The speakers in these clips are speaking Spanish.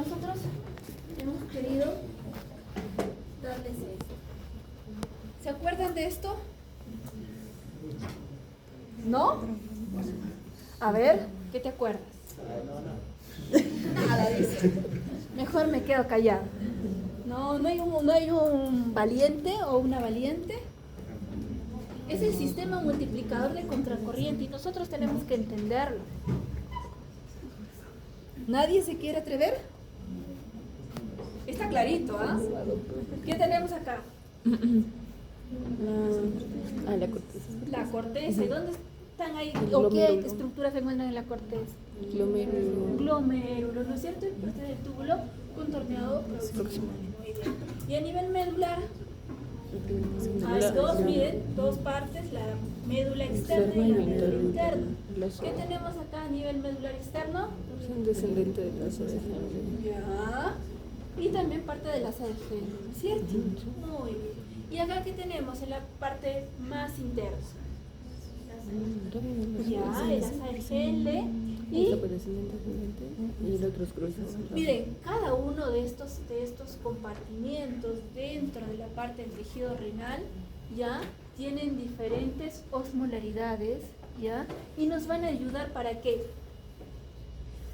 nosotros hemos querido darles esto. ¿Se acuerdan de esto? ¿No? A ver, ¿qué te acuerdas? Nada, dice. Mejor me quedo callado. No hay un valiente o una valiente. Es el sistema multiplicador de contracorriente y nosotros tenemos que entenderlo. ¿Nadie se quiere atrever? Está clarito, ¿ah? ¿Qué tenemos acá? La corteza. La corteza. ¿Y dónde están ahí? ¿O qué estructuras se encuentran en la corteza? Glomérulo, ¿no es cierto? Parte del túbulo contorneado proximal. Muy bien. Y a nivel medular, hay dos partes, la médula externa y la médula interna. ¿Qué tenemos acá a nivel medular externo? Son descendentes de la asa de Henle. Ya. Y también parte del asa de Henle, ¿no es cierto? Muy bien. ¿Y acá qué tenemos en la parte más interna? Ya, el asa de Henle. Y el otro es grueso. Miren, cada uno de estos compartimientos dentro de la parte del tejido renal ya tienen diferentes osmolaridades, ¿ya? Y nos van a ayudar ¿para qué?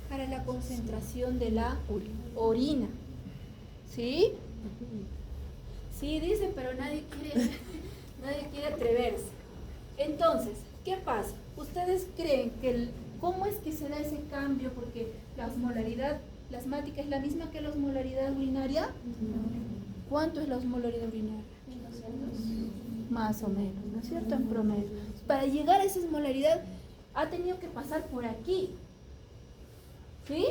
Para la concentración de la orina. ¿Sí? Sí, dice, pero nadie quiere atreverse. Entonces, ¿qué pasa? ¿Ustedes creen que cómo es que se da ese cambio? Porque la osmolaridad plasmática es la misma que la osmolaridad urinaria. ¿Cuánto es la osmolaridad urinaria? 1200. Más o menos, ¿no es cierto? En promedio. Para llegar a esa osmolaridad ha tenido que pasar por aquí. ¿Sí?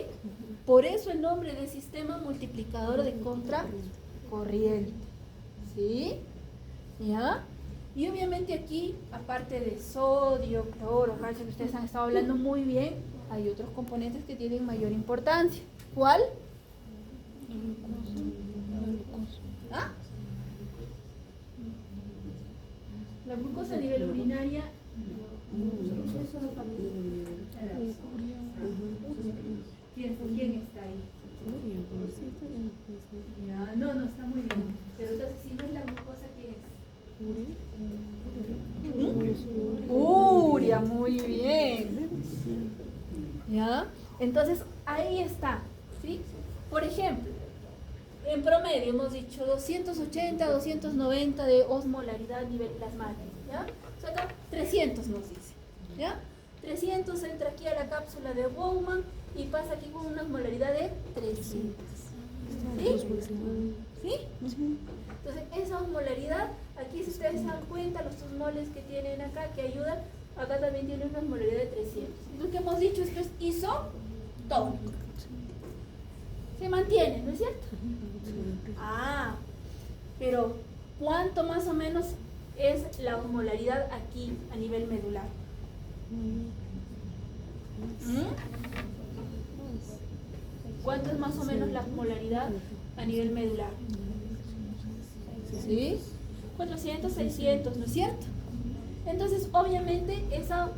Por eso el nombre del sistema multiplicador de contracorriente. ¿Sí? ¿Ya? Y obviamente aquí, aparte de sodio, cloro, calcio, que ustedes han estado hablando muy bien, hay otros componentes que tienen mayor importancia. ¿Cuál? ¿Ah? La glucosa a nivel urinaria. ¿Quién está ahí? Ya, no está muy bien. Pero entonces, si no es la glucosa, ¿quién es? Urea, muy bien. ¿Ya? Entonces, ahí está. ¿Sí? Por ejemplo, en promedio hemos dicho 280, 290 de osmolaridad a nivel plasmático. ¿Ya? O sea, acá 300 nos dice. ¿Ya? 300 entra aquí a la cápsula de Bowman y pasa aquí con una osmolaridad de 300. ¿Sí? ¿Sí? Entonces, esa osmolaridad, aquí si ustedes se dan cuenta, los osmoles que tienen acá, que ayudan, acá también tiene una osmolaridad de 300. Lo que hemos dicho, esto es isotónico. Se mantiene, ¿no es cierto? Ah, pero ¿cuánto más o menos es la osmolaridad aquí a nivel medular? ¿Cuánto es más o menos la osmolaridad a nivel medular? ¿Sí? 400, 600, ¿no es cierto? Entonces, obviamente, esa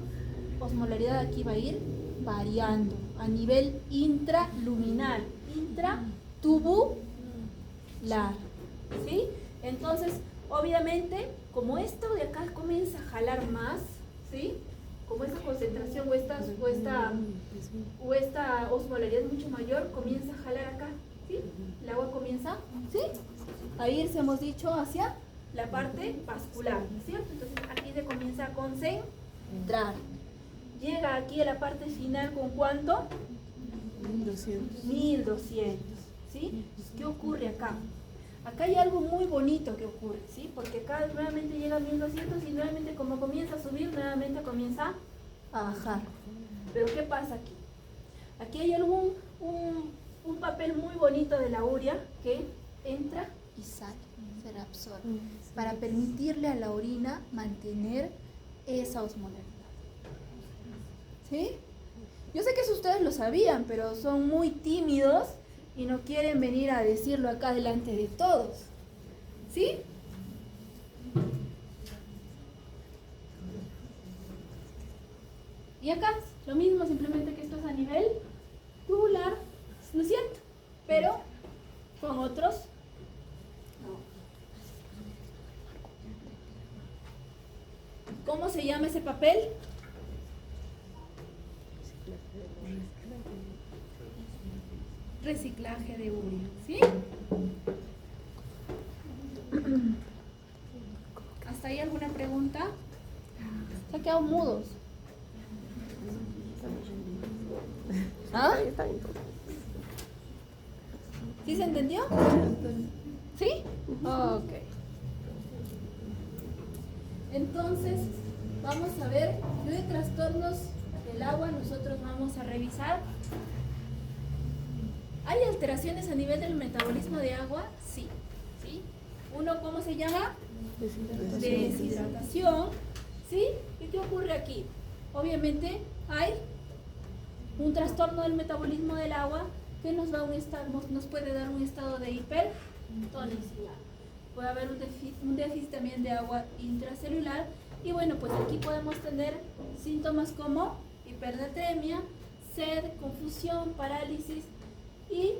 osmolaridad aquí va a ir variando a nivel intraluminal, intratubular. ¿Sí? Entonces, obviamente, como esto de acá comienza a jalar más, ¿sí? Como esta concentración o esta osmolaridad es mucho mayor, comienza a jalar acá, ¿sí? El agua comienza, ¿sí? A irse, hemos dicho, hacia la parte vascular, ¿no es cierto? Entonces aquí se comienza a concentrar. Llega aquí a la parte final ¿con cuánto? 1200. 1200, ¿sí? ¿Qué ocurre acá? Acá hay algo muy bonito que ocurre, ¿sí? Porque acá nuevamente llega a 1200 y nuevamente como comienza a subir, nuevamente comienza a bajar. Pero ¿qué pasa aquí? Aquí hay un papel muy bonito de la urea que entra y sale, se reabsorbe, para permitirle a la orina mantener esa osmolaridad. ¿Sí? Yo sé que eso ustedes lo sabían, pero son muy tímidos y no quieren venir a decirlo acá delante de todos. ¿Sí? Y acá lo mismo, simplemente que esto es a nivel tubular, ¿no es cierto? pero con otros no. ¿Cómo se llama ese papel? Reciclaje de urea, ¿sí? ¿Hasta ahí alguna pregunta? Se han quedado mudos. ¿Ah? ¿Sí se entendió? ¿Sí? Ok. Entonces, vamos a ver qué trastornos del agua nosotros vamos a revisar. ¿Hay alteraciones a nivel del metabolismo de agua? Sí. ¿Sí? Uno, ¿cómo se llama? Deshidratación. ¿Sí? ¿Y qué ocurre aquí? Obviamente hay un trastorno del metabolismo del agua que nos puede dar un estado de hipertonicidad. Puede haber un déficit también de agua intracelular. Y bueno, pues aquí podemos tener síntomas como hipernatremia, sed, confusión, parálisis y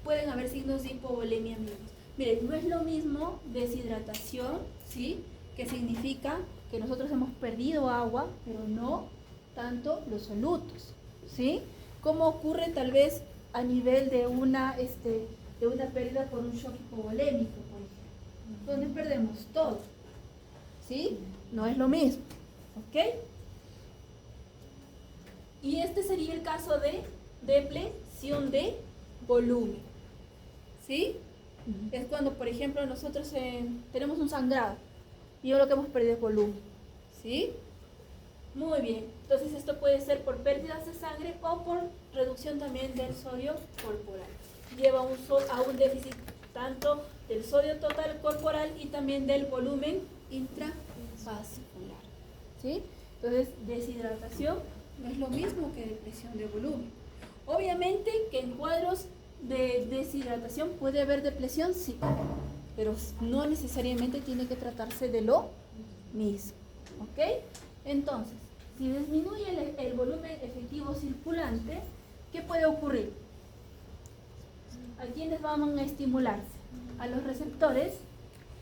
pueden haber signos de hipovolemia mismos. Miren, no es lo mismo deshidratación, ¿sí? Que significa que nosotros hemos perdido agua, pero no tanto los solutos, ¿sí? ¿Cómo ocurre tal vez a nivel de una pérdida por un shock hipovolémico, por ejemplo? Donde perdemos todo, ¿sí? No es lo mismo, ¿ok? Y este sería el caso de depleción de volumen, ¿sí? Es cuando, por ejemplo, nosotros tenemos un sangrado y lo que hemos perdido es volumen, ¿sí? Muy bien, entonces esto puede ser por pérdidas de sangre o por reducción también del sodio corporal. Lleva a un déficit tanto del sodio total corporal y también del volumen intravascular, ¿sí? Entonces, deshidratación no es lo mismo que depresión de volumen. Obviamente que en cuadros de deshidratación puede haber depresión, sí, pero no necesariamente tiene que tratarse de lo mismo, ¿ok? Entonces, si disminuye el volumen efectivo circulante, ¿qué puede ocurrir? ¿A quiénes van a estimularse? A los receptores,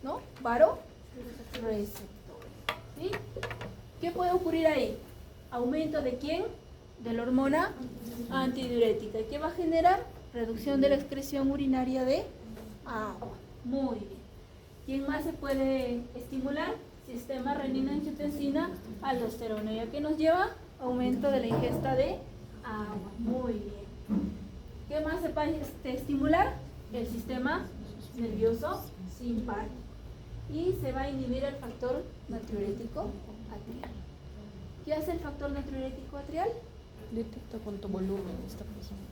¿no? Vasoreceptores, ¿sí? ¿Qué puede ocurrir ahí? ¿Aumento de quién? De la hormona antidiurética. ¿Y qué va a generar? Reducción de la excreción urinaria de agua. Muy bien. ¿Quién más se puede estimular? Sistema renina-angiotensina, aldosterona. ¿Ya qué nos lleva? Aumento de la ingesta de agua. Muy bien. ¿Qué más se puede estimular? El sistema nervioso simpático. Y se va a inhibir el factor natriurético atrial. ¿Qué hace el factor natriurético atrial? Detecta cuánto volumen está pasando.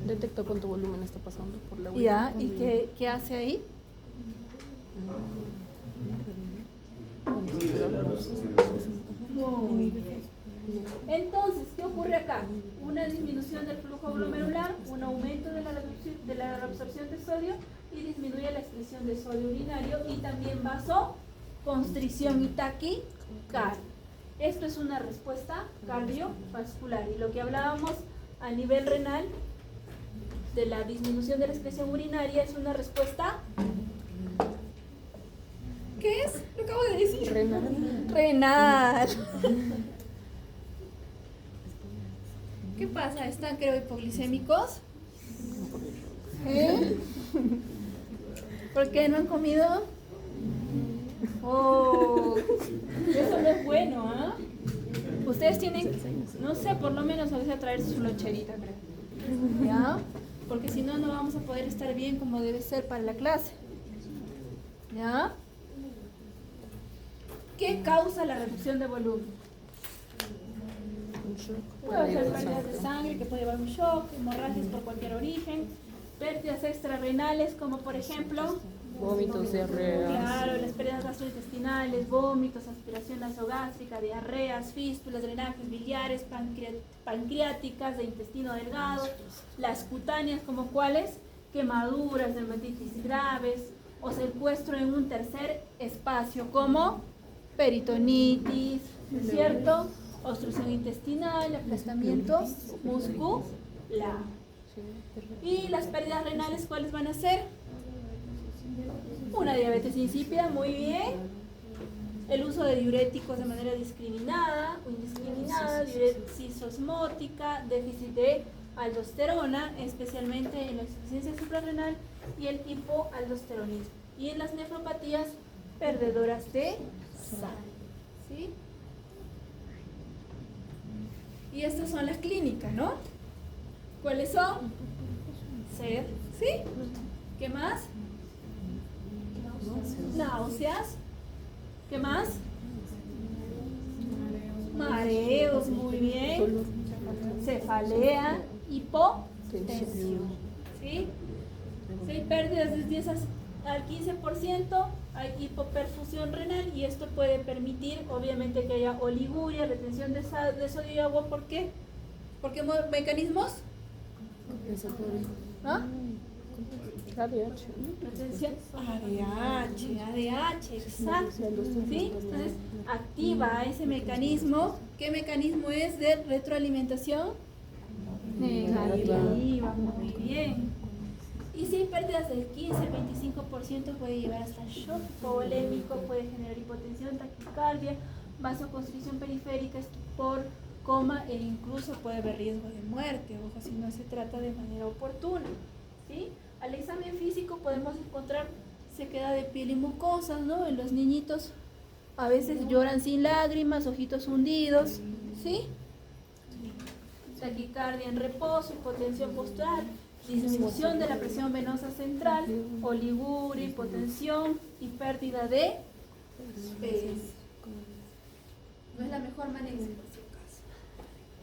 Detecta cuánto volumen está pasando por la Ya, ¿y qué hace ahí? Muy bien. Entonces, ¿qué ocurre acá? Una disminución del flujo glomerular, un aumento de la reabsorción de sodio y disminuye la excreción de sodio urinario y también vasoconstricción y taquicardia. Esto es una respuesta cardiovascular y lo que hablábamos a nivel renal de la disminución de la excreción urinaria es una respuesta. ¿Qué es? Lo acabo de decir. Renal. ¿Qué pasa? ¿Están, creo, hipoglicémicos? ¿Por qué no han comido? Oh, eso no es bueno, ¿ah? Ustedes tienen, no sé, por lo menos a veces traerse su loncherita, creo. ¿Ya? Porque si no, no vamos a poder estar bien como debe ser para la clase. ¿Ya? ¿Qué causa la reducción de volumen? Puede ser pérdidas de sangre, que puede llevar un shock, hemorragias por cualquier origen, pérdidas extrarrenales, como por ejemplo vómitos, diarreas. Claro, las pérdidas gastrointestinales, vómitos, aspiración nasogástrica, diarreas, fístulas, drenajes biliares, pancreáticas, de intestino delgado, las cutáneas, como cuáles, quemaduras, dermatitis graves, o secuestro en un tercer espacio, como peritonitis, ¿no es cierto? Obstrucción intestinal, aplastamiento muscular. Y las pérdidas renales, ¿cuáles van a ser? Una diabetes insípida, muy bien. El uso de diuréticos de manera discriminada o indiscriminada, diuresis osmótica, déficit de aldosterona, especialmente en la insuficiencia suprarrenal y el hipoaldosteronismo. Y en las nefropatías perdedoras de sangre. ¿Sí? Y estas son las clínicas, ¿no? ¿Cuáles son? Sed, ¿sí? ¿Qué más? Náuseas. ¿Qué más? Mareos, muy bien. Cefalea, hipotensión. ¿Sí? Si hay pérdidas del 10 al 15%, hay hipoperfusión renal y esto puede permitir, obviamente, que haya oliguria, retención de sodio y agua. ¿Por qué? ¿Por qué mecanismos? ¿Ah? ADH. Retención ADH, exacto. ¿Sí? Entonces, activa ese mecanismo. ¿Qué mecanismo es de retroalimentación? Negativa, muy bien. Y si hay pérdidas del 15-25%, puede llevar hasta shock hipovolémico, puede generar hipotensión, taquicardia, vasoconstricción periférica, estupor, coma e incluso puede haber riesgo de muerte, ojo, si no se trata de manera oportuna. ¿Sí? Al examen físico podemos encontrar sequedad de piel y mucosas, ¿no? En los niñitos a veces lloran sin lágrimas, ojitos hundidos, ¿sí? Taquicardia en reposo, hipotensión postural, disminución de la presión venosa central, oliguria, hipotensión y pérdida de peso. No es la mejor manera, por si acaso.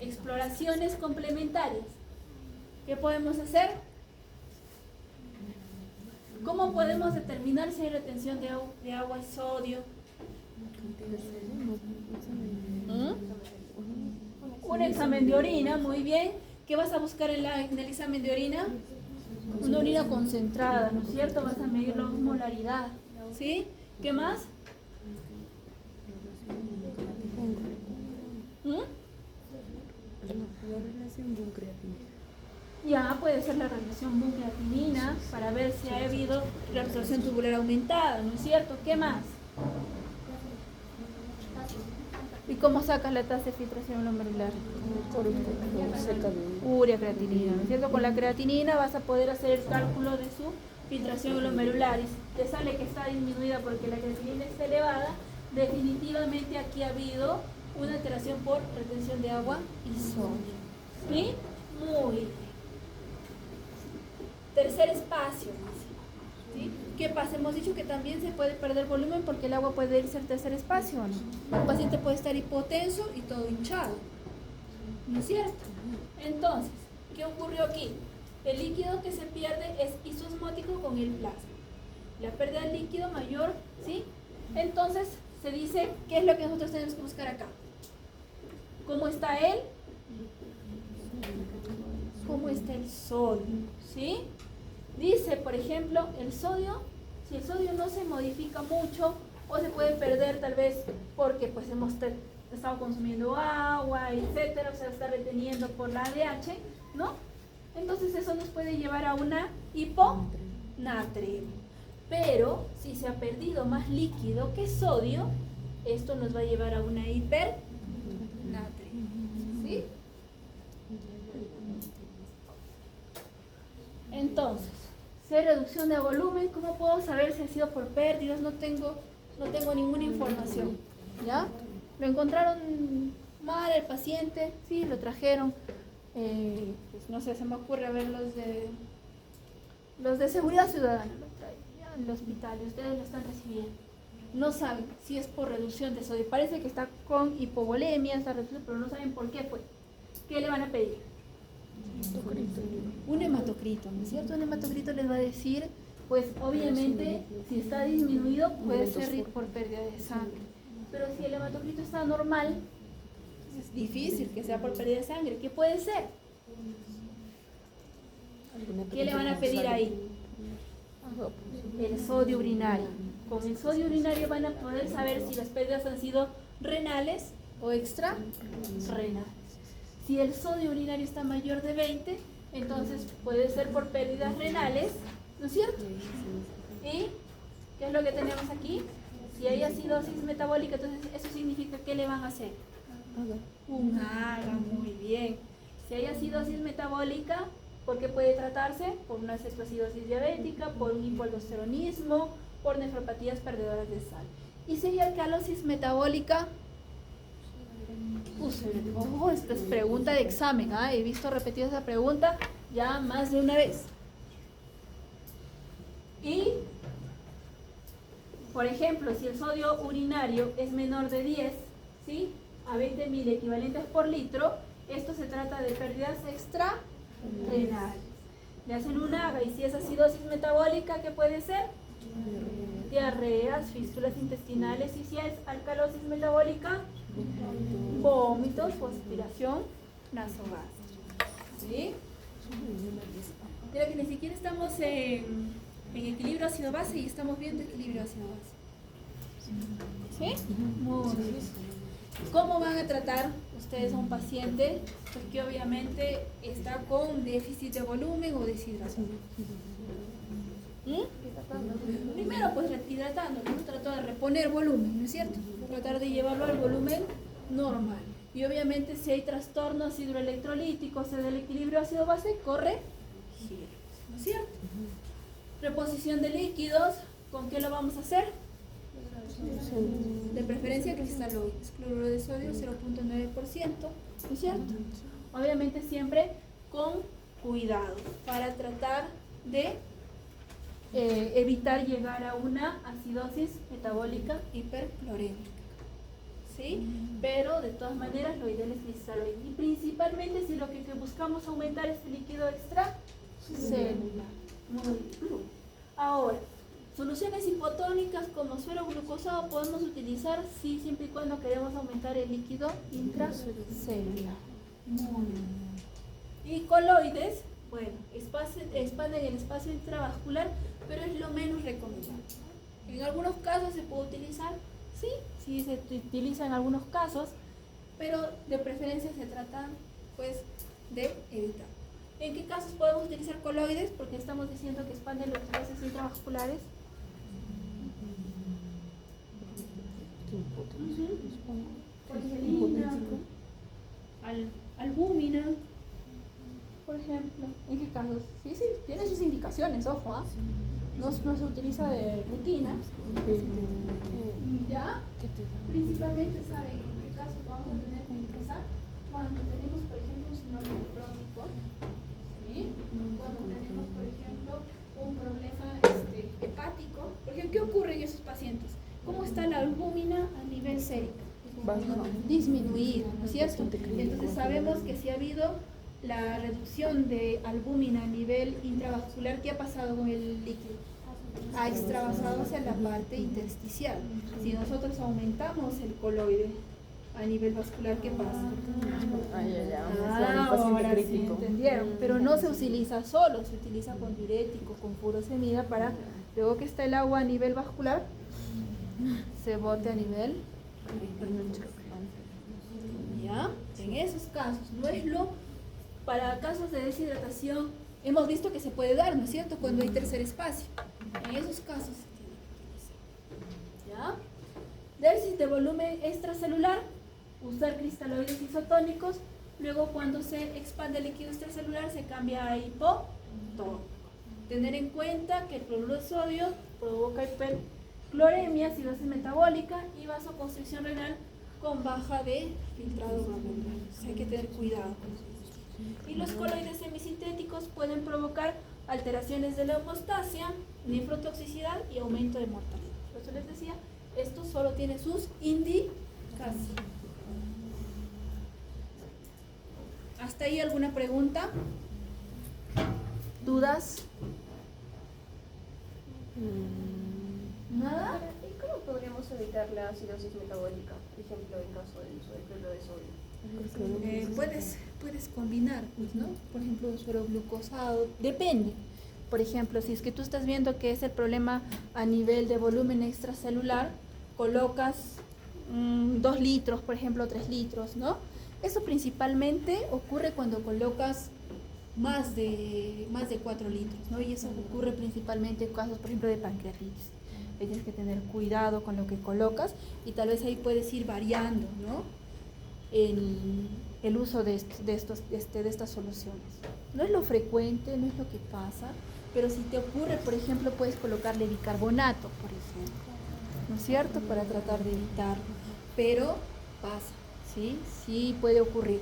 Exploraciones complementarias. ¿Qué podemos hacer? ¿Cómo podemos determinar si hay retención de agua y sodio? Un examen de orina, muy bien. ¿Qué vas a buscar en el examen de orina? Una orina concentrada, ¿no es cierto? Vas a medir la osmolaridad, ¿sí? ¿Qué más? Ya, puede ser la relación bucreatinina para ver si ha habido la absorción tubular aumentada, ¿no es cierto? ¿Qué más? ¿Y cómo sacas la tasa de filtración glomerular? Urea creatinina, ¿no es cierto? Con la creatinina vas a poder hacer el cálculo de su filtración glomerular y si te sale que está disminuida porque la creatinina está elevada, definitivamente aquí ha habido una alteración por retención de agua y sodio. ¿Sí? Muy bien. Tercer espacio. ¿Sí? ¿Qué pasa? Hemos dicho que también se puede perder volumen porque el agua puede irse al tercer espacio, ¿no? El paciente puede estar hipotenso y todo hinchado, ¿no es cierto? Entonces, ¿qué ocurrió aquí? El líquido que se pierde es isosmótico con el plasma. La pérdida de líquido mayor, ¿sí? Entonces, se dice, ¿qué es lo que nosotros tenemos que buscar acá? ¿Cómo está él? ¿Cómo está el sodio? ¿Sí? Dice, por ejemplo, el sodio, si el sodio no se modifica mucho o se puede perder tal vez porque pues hemos estado consumiendo agua, etcétera, o sea, está reteniendo por la ADH, ¿no? Entonces eso nos puede llevar a una hiponatremia. Pero si se ha perdido más líquido que sodio, esto nos va a llevar a una hipernatremia. ¿Sí? Entonces, si hay reducción de volumen, ¿cómo puedo saber si ha sido por pérdidas? No tengo ninguna información. ¿Ya? Lo encontraron mal el paciente, sí, lo trajeron. Pues no sé, se me ocurre a ver los de seguridad ciudadana, lo traen ya en el hospital, y ustedes lo están recibiendo. No saben si es por reducción de sodio. Parece que está con hipovolemia, está reducido, pero no saben por qué fue. ¿Qué le van a pedir? Un hematocrito, ¿no es cierto? Un hematocrito les va a decir, pues obviamente si está disminuido puede ser por pérdida de sangre, pero si el hematocrito está normal, es difícil que sea por pérdida de sangre. ¿Qué puede ser? ¿Qué le van a pedir ahí? El sodio urinario. Con el sodio urinario van a poder saber si las pérdidas han sido renales o extrarrenales. Si el sodio urinario está mayor de 20, Entonces puede ser por pérdidas renales, ¿no es cierto? ¿Y qué es lo que tenemos aquí? Si hay acidosis metabólica, entonces eso significa que le van a hacer un AGA, muy bien. Si hay acidosis metabólica, ¿por qué puede tratarse? Por una cetoacidosis diabética, por un hipoaldosteronismo, por nefropatías perdedoras de sal. Y si hay alcalosis metabólica, esto es pregunta de examen, he visto repetida esa pregunta ya más de una vez. Y, por ejemplo, si el sodio urinario es menor de 10, ¿sí?, a 20.000 equivalentes por litro, esto se trata de pérdidas extrarrenales. Le hacen un AGA, y si es acidosis metabólica, ¿qué puede ser? Diarreas, fístulas intestinales, y si es alcalosis metabólica, vómitos o aspiración nasogástrica. ¿Sí? Mira que ni siquiera estamos en equilibrio ácido-base y estamos viendo equilibrio ácido-base. ¿Sí? Muy bien. ¿Cómo van a tratar ustedes a un paciente pues que obviamente está con déficit de volumen o deshidratación? Primero, pues hidratando, ¿no? Trato de reponer volumen, ¿no es cierto? Tratar de llevarlo al volumen normal. Y obviamente si hay trastornos hidroelectrolíticos del equilibrio ácido-base, corre, ¿no es cierto? Reposición de líquidos, ¿con qué lo vamos a hacer? De preferencia cristaloides, cloruro de sodio 0.9%, ¿no es cierto? Obviamente siempre con cuidado para tratar de evitar llegar a una acidosis metabólica hiperclorémica, ¿sí? Pero de todas maneras lo ideal es cristaloide, y principalmente si lo que buscamos aumentar es el líquido extracelular. Muy bien. Ahora, soluciones hipotónicas como suero glucosado podemos utilizar siempre y cuando queremos aumentar el líquido intracelular. Muy bien. Y coloides, bueno, expanden el espacio intravascular, pero es lo menos recomendable. En algunos casos se puede utilizar, sí se utiliza en algunos casos, pero de preferencia se trata pues de evitar. ¿En qué casos podemos utilizar coloides? Porque estamos diciendo que expanden los espacios intravasculares. Poligelina, albúmina, por ejemplo. ¿En qué casos? Sí, tiene sus indicaciones, ojo, no se utiliza de rutina. ¿Ya? Principalmente, ¿saben en qué casos vamos a tener que utilizar? Cuando tenemos, por ejemplo, un síndrome crónico, ¿sí? Cuando tenemos, por ejemplo, un problema hepático. Por ejemplo, ¿qué ocurre en esos pacientes? ¿Cómo está la albúmina a nivel sérico? Disminuida, ¿no es cierto? Entonces sabemos que si ha habido la reducción de albúmina a nivel intravascular, ¿qué ha pasado con el líquido? Ha extravasado hacia la parte intersticial. Si nosotros aumentamos el coloide a nivel vascular, ¿qué pasa? Ahora sí entendieron. Pero no se utiliza solo, se utiliza con diurético, con furosemida, para luego que está el agua a nivel vascular, se bote a nivel. ¿Ya? En esos casos, no es para casos de deshidratación, hemos visto que se puede dar, ¿no es cierto?, cuando hay tercer espacio. En esos casos se tiene que utilizar. ¿Ya? Déficit de volumen extracelular, usar cristaloides isotónicos. Luego, cuando se expande el líquido extracelular, se cambia a hipotónico. Tener en cuenta que el cloruro de sodio provoca hipercloremia, acidosis metabólica y vasoconstricción renal con baja de filtrado glomerular. Hay que tener cuidado. Y los coloides semisintéticos pueden provocar alteraciones de la hemostasia, nefrotoxicidad y aumento de mortalidad. Por eso les decía, esto solo tiene sus indicaciones. ¿Hasta ahí alguna pregunta? ¿Dudas? ¿Nada? ¿Y cómo podríamos evitar la acidosis metabólica, por ejemplo, en caso del uso del cloruro de sodio? Puedes combinar, pues, ¿no? Por ejemplo, suero glucosado, depende. Por ejemplo, si es que tú estás viendo que es el problema a nivel de volumen extracelular, colocas 2 litros, por ejemplo, 3 litros, ¿no? Eso principalmente ocurre cuando colocas más de 4 litros, ¿no? Y eso ocurre principalmente en casos, por ejemplo, de pancreatitis. Ahí tienes que tener cuidado con lo que colocas y tal vez ahí puedes ir variando, ¿no? El uso de estas soluciones. No es lo frecuente, no es lo que pasa, pero si te ocurre, por ejemplo, puedes colocarle bicarbonato, por ejemplo, ¿no es cierto? Para tratar de evitarlo. Pero pasa, ¿sí? Sí puede ocurrir,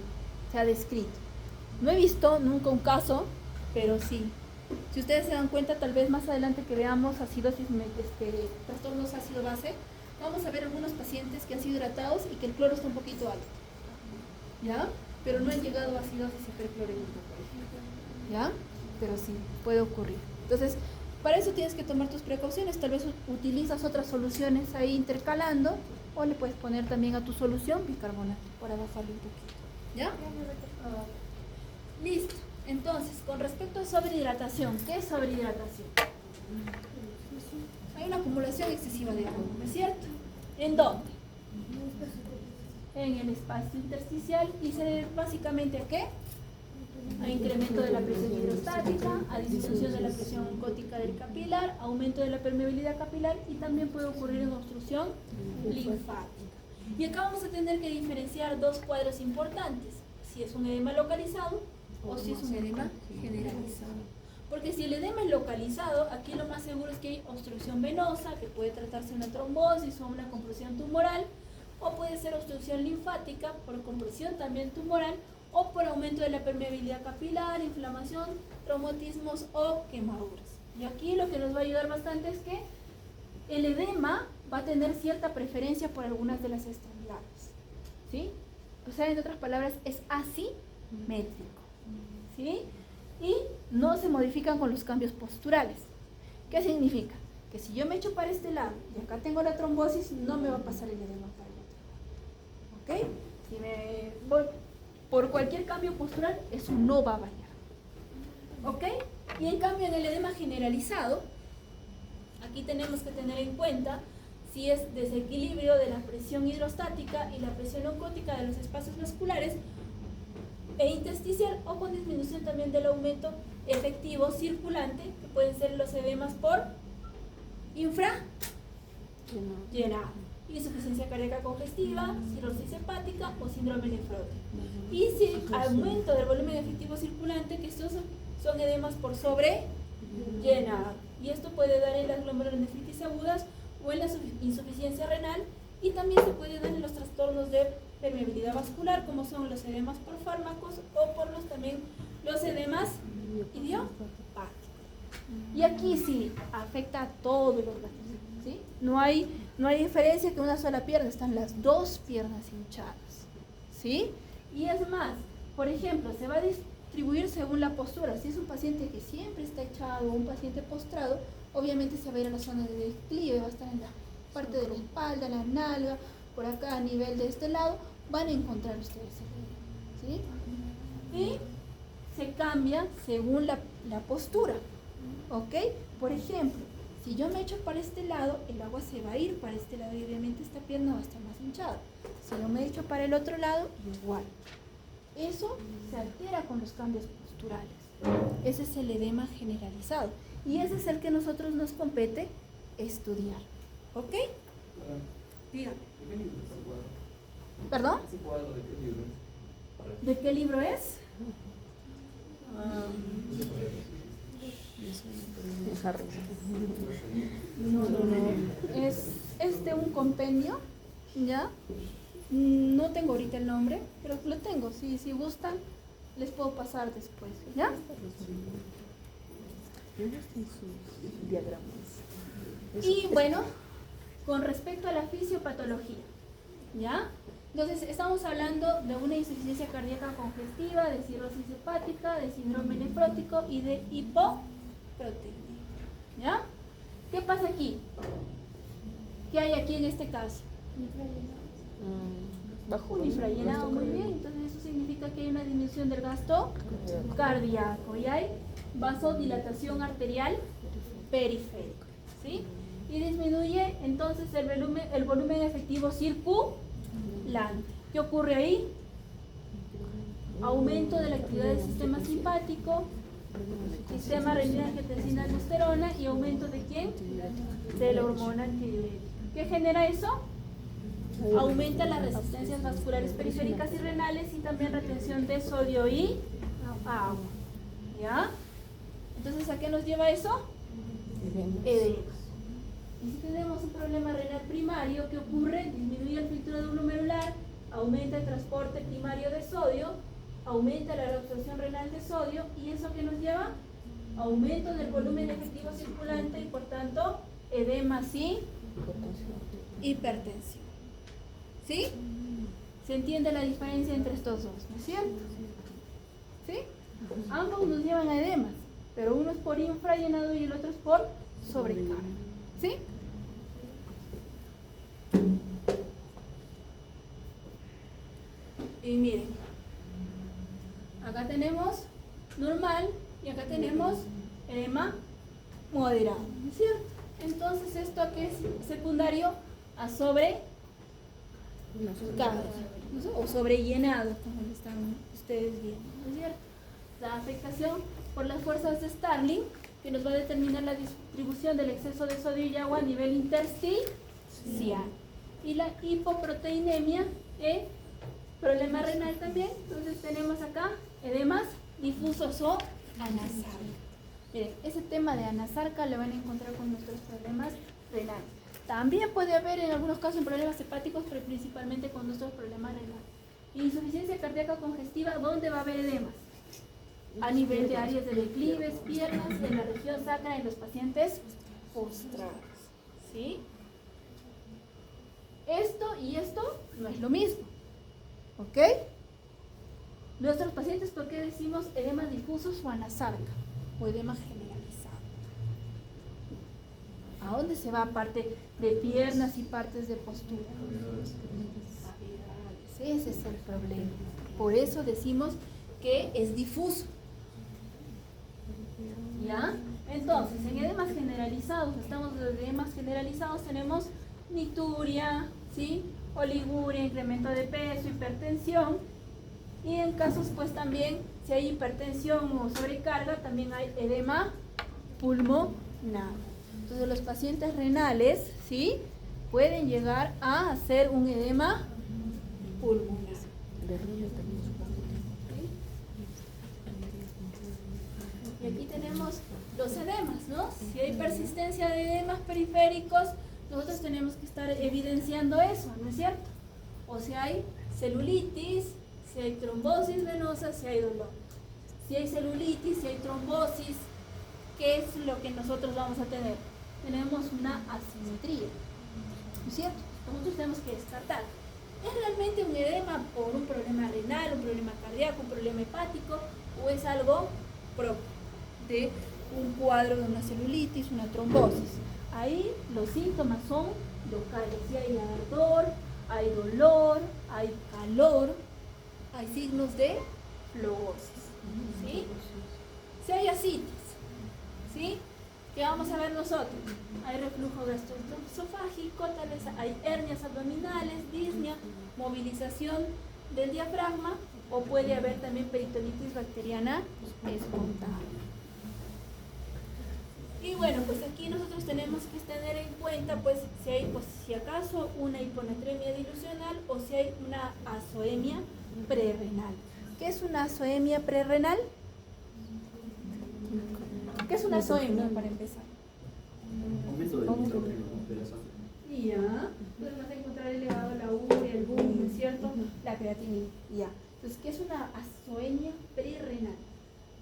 se ha descrito. No he visto nunca un caso, pero sí. Si ustedes se dan cuenta, tal vez más adelante que veamos acidosis, trastornos ácido-base, vamos a ver algunos pacientes que han sido hidratados y que el cloro está un poquito alto, ¿ya? Pero no han llegado a acidosis hiperclorémica, por ejemplo, ¿ya? Pero sí, puede ocurrir. Entonces, para eso tienes que tomar tus precauciones. Tal vez utilizas otras soluciones ahí intercalando, o le puedes poner también a tu solución bicarbonato para bajarle un poquito, ¿ya? Listo. Entonces, con respecto a sobrehidratación, ¿qué es sobrehidratación? Hay una acumulación excesiva de agua, ¿no es cierto? ¿En dónde? En el espacio intersticial, y se debe básicamente ¿a qué? A incremento de la presión hidrostática, a disminución de la presión oncótica del capilar, aumento de la permeabilidad capilar y también puede ocurrir en obstrucción linfática. Y acá vamos a tener que diferenciar dos cuadros importantes, si es un edema localizado o si es un edema generalizado. Porque si el edema es localizado, aquí lo más seguro es que hay obstrucción venosa, que puede tratarse de una trombosis o una compresión tumoral, o puede ser obstrucción linfática por compresión también tumoral, o por aumento de la permeabilidad capilar, inflamación, traumatismos o quemaduras. Y aquí lo que nos va a ayudar bastante es que el edema va a tener cierta preferencia por algunas de las extremidades, ¿sí? O sea, en otras palabras, es asimétrico, ¿sí? Y no se modifican con los cambios posturales. ¿Qué significa? Que si yo me echo para este lado y acá tengo la trombosis, no me va a pasar el edema para el otro lado, ¿ok? Si me voy por cualquier cambio postural, eso no va a variar, ¿ok? Y en cambio en el edema generalizado, aquí tenemos que tener en cuenta si es desequilibrio de la presión hidrostática y la presión oncótica de los espacios vasculares e intersticial, o con disminución también del aumento efectivo circulante, que pueden ser los edemas por infrallenado, insuficiencia cardíaca congestiva, cirrosis hepática o síndrome nefrótico. Y si aumento del volumen efectivo circulante, que estos son edemas por sobrellenado. Y esto puede dar en las glomerulonefritis agudas o en la insuficiencia renal, y también se puede dar en los trastornos de permeabilidad vascular, como son los edemas por fármacos o por los edemas idiopáticos. Y aquí sí afecta a todo el organismo, ¿sí? No hay diferencia que una sola pierna, están las dos piernas hinchadas, ¿sí? Y es más, por ejemplo, se va a distribuir según la postura. Si es un paciente que siempre está echado o un paciente postrado, obviamente se va a ir a la zona de declive, va a estar en la parte de la espalda, la nalga, por acá a nivel de este lado, van a encontrar ustedes el edema, ¿sí? Y se cambia según la postura, ¿ok? Por ejemplo, si yo me echo para este lado, el agua se va a ir para este lado y obviamente esta pierna va a estar más hinchada. Si yo me echo para el otro lado, igual. Eso se altera con los cambios posturales. Ese es el edema generalizado. Y ese es el que a nosotros nos compete estudiar. ¿Ok? Dígame. ¿Perdón? ¿De qué libro es? No. Es de un compendio, ¿ya? No tengo ahorita el nombre, pero lo tengo. Si gustan, les puedo pasar después, ¿ya? Y bueno, con respecto a la fisiopatología, ¿ya? Entonces, estamos hablando de una insuficiencia cardíaca congestiva, de cirrosis hepática, de síndrome nefrótico y de hipoproteinemia, ¿ya? ¿Qué pasa aquí? ¿Qué hay aquí en este caso? Un infrallenado, muy bien. Entonces, eso significa que hay una disminución del gasto cardíaco y hay vasodilatación arterial periférica, ¿sí? Y disminuye entonces el volumen efectivo circulante. ¿Qué ocurre ahí? aumento de la actividad del sistema simpático, sistema renina-angiotensina-aldosterona y aumento de ¿quién? De la hormona antidiurética. ¿Qué genera eso? Aumenta las resistencias vasculares periféricas y renales y también retención de sodio y agua. ¿Ya? Entonces, ¿a qué nos lleva eso? Edemas. Y si tenemos un problema renal primario, ¿qué ocurre? Disminuye el filtrado glomerular, aumenta el transporte primario de sodio, aumenta la reabsorción renal de sodio, y ¿eso qué nos lleva? Aumento del volumen efectivo circulante y por tanto edemas y hipertensión. ¿Sí? ¿Se entiende la diferencia entre estos dos? ¿No es cierto? ¿Sí? Ambos nos llevan a edemas, pero uno es por infrallenado y el otro es por sobrecarga. ¿Sí? Y miren, acá tenemos normal y acá tenemos edema moderado, ¿no es cierto? Entonces, ¿esto a qué es secundario? A sobrecarga, ¿no? O sobrellenado, como lo están ustedes viendo, ¿no es cierto? La afectación por las fuerzas de Starling, que nos va a determinar la distribución del exceso de sodio y agua a nivel intersticial. Y la hipoproteinemia, problema renal también. Entonces tenemos acá edemas difusos o anasarca. Miren, ese tema de anasarca lo van a encontrar con nuestros problemas renales. También puede haber en algunos casos problemas hepáticos, pero principalmente con nuestros problemas renales. Insuficiencia cardíaca congestiva, ¿dónde va a haber edemas? A nivel de áreas de declives, piernas, en la región sacra, en los pacientes postrados. ¿Sí? Esto y esto no es lo mismo. ¿Ok? Nuestros pacientes, ¿por qué decimos edemas difusos o anasarca? O edema generalizado. ¿A dónde se va aparte de piernas y partes de postura? Ese es el problema. Por eso decimos que es difuso. ¿Ya? Entonces, en edemas generalizados, estamos en edemas generalizados, tenemos nicturia, ¿sí? Oliguria, incremento de peso, hipertensión, y en casos pues también, si hay hipertensión o sobrecarga, también hay edema pulmonar. Entonces los pacientes renales, ¿sí? Pueden llegar a hacer un edema pulmonar. Y aquí tenemos los edemas, ¿no? Si hay persistencia de edemas periféricos, nosotros tenemos que estar evidenciando eso, ¿no es cierto? O si hay celulitis, si hay trombosis venosa, si hay dolor. Si hay celulitis, si hay trombosis, ¿qué es lo que nosotros vamos a tener? Tenemos una asimetría, ¿no es cierto? Nosotros tenemos que descartar. ¿Es realmente un edema por un problema renal, un problema cardíaco, un problema hepático, o es algo propio de un cuadro de una celulitis, una trombosis? Ahí los síntomas son locales. Si hay ardor, hay dolor, hay calor, hay signos de flebosis, ¿sí? Si hay ascitis, ¿sí? ¿Qué vamos a ver nosotros? Hay reflujo gastroesofágico, tal vez hay hernias abdominales, disnea, movilización del diafragma, o puede haber también peritonitis bacteriana espontánea. Y bueno, pues aquí nosotros tenemos que tener en cuenta, pues, si hay, pues, si acaso una hiponatremia dilucional o si hay una azoemia prerrenal. ¿Qué es una azoemia prerrenal? ¿Qué es una azoemia para empezar? Aumento del nitrógeno de la sangre. Ya, entonces vas a encontrar elevado la urea, el BUN, ¿no es cierto? La creatinina, ya. Entonces, ¿qué es una azoemia prerrenal?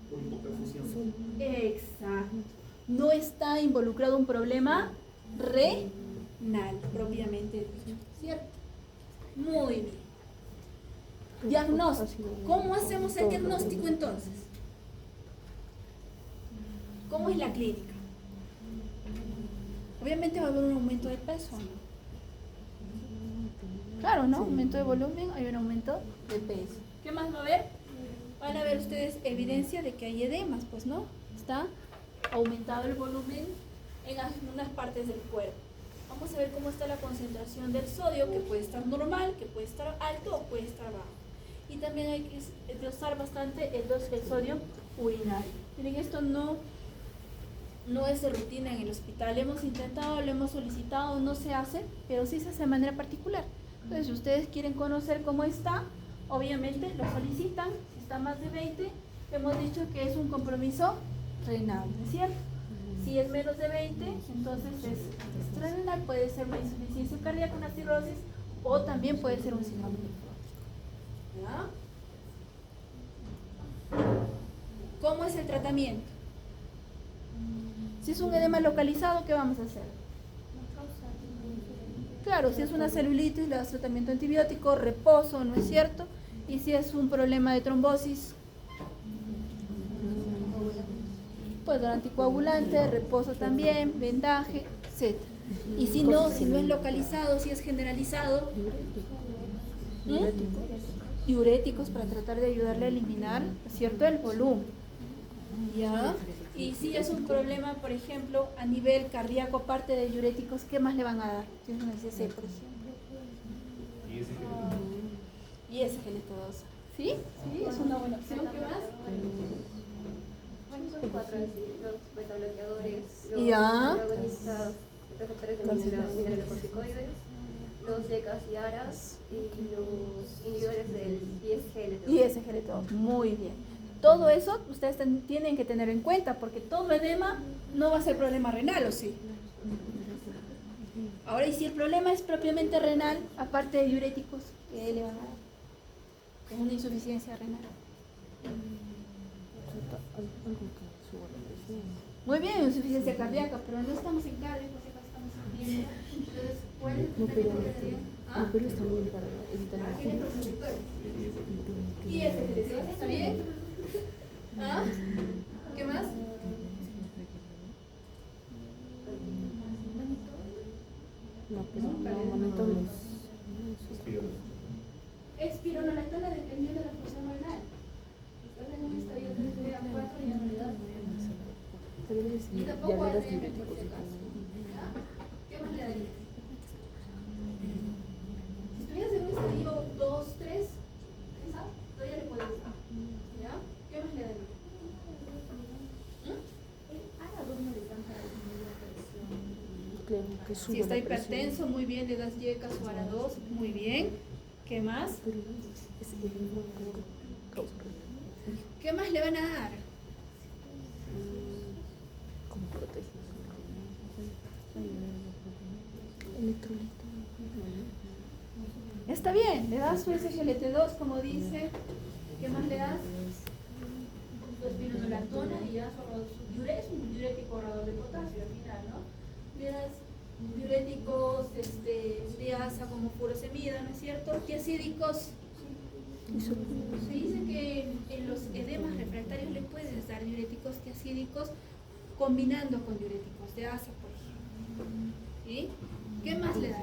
Por hipoperfusión. Exacto. No está involucrado un problema renal, propiamente dicho, ¿cierto? Muy bien. Diagnóstico. ¿Cómo hacemos el diagnóstico entonces? ¿Cómo es la clínica? Obviamente va a haber un aumento de peso, ¿no? Claro, ¿no? Aumento de volumen, hay un aumento de peso. ¿Qué más va a haber? Van a ver ustedes evidencia de que hay edemas, pues, ¿no? Está aumentado el volumen en algunas partes del cuerpo. Vamos a ver cómo está la concentración del sodio, que puede estar normal, que puede estar alto o puede estar bajo. Y también hay que usar bastante el sodio urinario. Miren, esto no es de rutina en el hospital. Hemos intentado, lo hemos solicitado, no se hace, pero sí se hace de manera particular. Entonces, si ustedes quieren conocer cómo está, obviamente lo solicitan. Si está más de 20, hemos dicho que es un compromiso renal, ¿no es cierto? Si es menos de 20, entonces es renal, puede ser una insuficiencia cardíaca, una cirrosis, o también puede ser un síndrome nefrótico. ¿Ya? ¿Cómo es el tratamiento? Si es un edema localizado, ¿qué vamos a hacer? Claro, si es una celulitis, le das tratamiento antibiótico, reposo, ¿no es cierto? Y si es un problema de trombosis, pues anticoagulante, reposo también, vendaje, etc. Y si no es localizado, si es generalizado, diuréticos para tratar de ayudarle a eliminar, ¿no es cierto?, el volumen. ¿Ya? Y si es un problema, por ejemplo, a nivel cardíaco, parte de diuréticos, ¿qué más le van a dar? Si es una SC, por ejemplo. Y ese GLP-2. ¿Sí? Sí, es una buena opción. ¿Qué más? Bueno, son 4 los betabloqueadores, los Ya. agonistas, receptores de mineralocorticoides, los YECAS y ARAS y los inhibidores del ISGLT2. Y ese GLP-2, muy bien. Todo eso ustedes tienen que tener en cuenta, porque todo edema no va a ser problema renal, ¿o sí? Ahora, y si el problema es propiamente renal, aparte de diuréticos, ¿qué le van a dar? Es una insuficiencia renal. Muy bien, insuficiencia cardíaca, pero no estamos en cardio, porque acá estamos en tiempo. Entonces, ¿cuál es el tratamiento que daría? ¿Ah? Pero está bien para evitar la ¿Y ese GLP-2 está bien? ¿Ah? ¿Qué más? No, pero no, momento los Espironolactona dependiendo de la función renal. Estás en un estadio 3 a 4 y ya no le das. Y tampoco ya le das ADM, por diuréticos. si acaso. ¿Ya? ¿Qué más le daría? Si estuvieras en un estadio 2, 3, ¿esa? Todavía le puedes dar. ¿Ya? ¿Qué más le daría? Claro, que sube Si está la presión. hipertenso, muy bien, le das YECAS o ARA2, muy bien. ¿Qué más? Pero es el mismo causa. ¿Qué más le van a dar? Como protege. Electrolito. Está bien, le das su SGLT2, como dice. ¿Qué más le das? Su espironolactona y ya su diurético, un diurético ahorrador de potasio al final, ¿no? Le das diuréticos de asa como furosemida, ¿no es cierto? Tiacídicos. Se dice que en los edemas refractarios le puedes dar diuréticos tiacídicos combinando con diuréticos de asa, por ejemplo. ¿Sí? ¿Qué más le dan?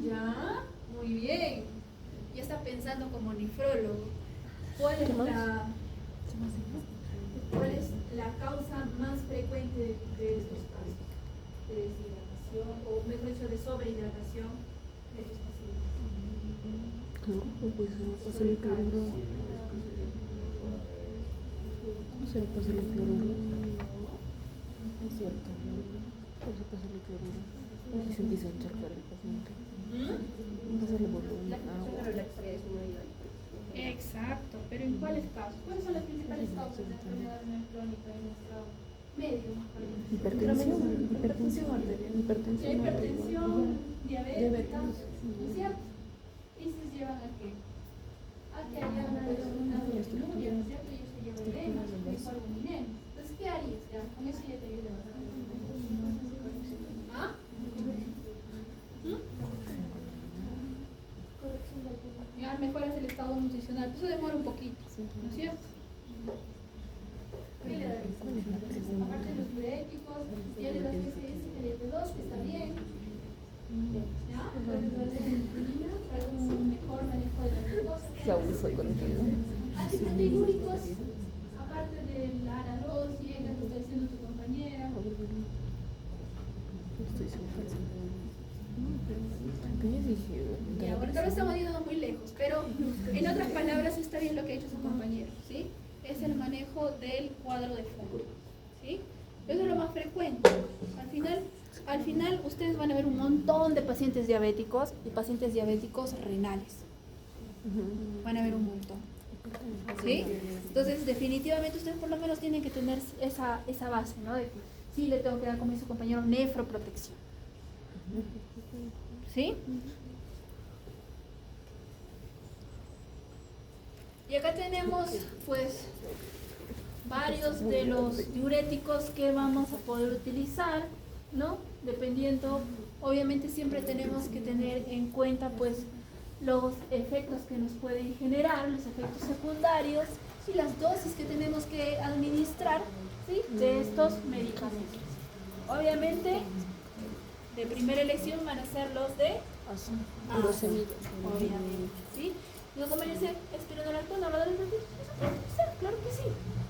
Ya, muy bien. Ya está pensando como nefrólogo. ¿Cuál es la causa más frecuente de estos casos? De deshidratación, o mejor dicho, de sobrehidratación de estos pacientes. Claro, pues pasa el cloruro. ¿Cómo se le pasa el cloruro? Es cierto. ¿Cómo se pasa el cloruro? Y se empieza a encharcar el paciente. Pasarle volumen, agua. Exacto, pero ¿en cuáles casos? ¿Cuáles son las principales causas de enfermedad renal crónica en nuestro medio? Hipertensión arterial. Hipertensión, diabetes, ¿no es cierto? ¿Y se llevan a qué? A que haya una disminuya, ¿no es cierto? Y eso lleva edemas, hipoalbuminemia. Entonces, ¿qué harías? Ya, con eso ya te ayuda bastante. ¿Ah? Ya mejoras el estado nutricional, eso demora un poquito, ¿no es cierto? ¿Qué le das? Aparte de los diuréticos, ya le das SGLT2, que está bien. ¿Ya? Puedes darle un mejor manejo de las glucosas. Ya soy contigo. Anticoagulíticos, aparte del ARA2, YECAS, que está diciendo tu compañera. Estoy súper. Ya, ahorita lo estamos yendo muy lejos, pero en otras palabras está bien lo que ha dicho su compañero, ¿sí? Es el manejo del cuadro de fondo, ¿sí? Eso es lo más frecuente. Al final ustedes van a ver un montón de pacientes diabéticos y pacientes diabéticos renales. Van a ver un montón, ¿sí? Entonces definitivamente ustedes por lo menos tienen que tener esa base, ¿no? De que sí le tengo que dar, como dice su compañero, nefroprotección, ¿sí? Y acá tenemos pues varios de los diuréticos que vamos a poder utilizar, ¿no? Dependiendo, obviamente siempre tenemos que tener en cuenta pues los efectos que nos pueden generar, los efectos secundarios y las dosis que tenemos que administrar, ¿sí? De estos medicamentos. Obviamente, de primera elección van a ser los de obviamente, ¿sí? Yo como le decía, espironolactona, no lo podemos utilizar, claro que sí.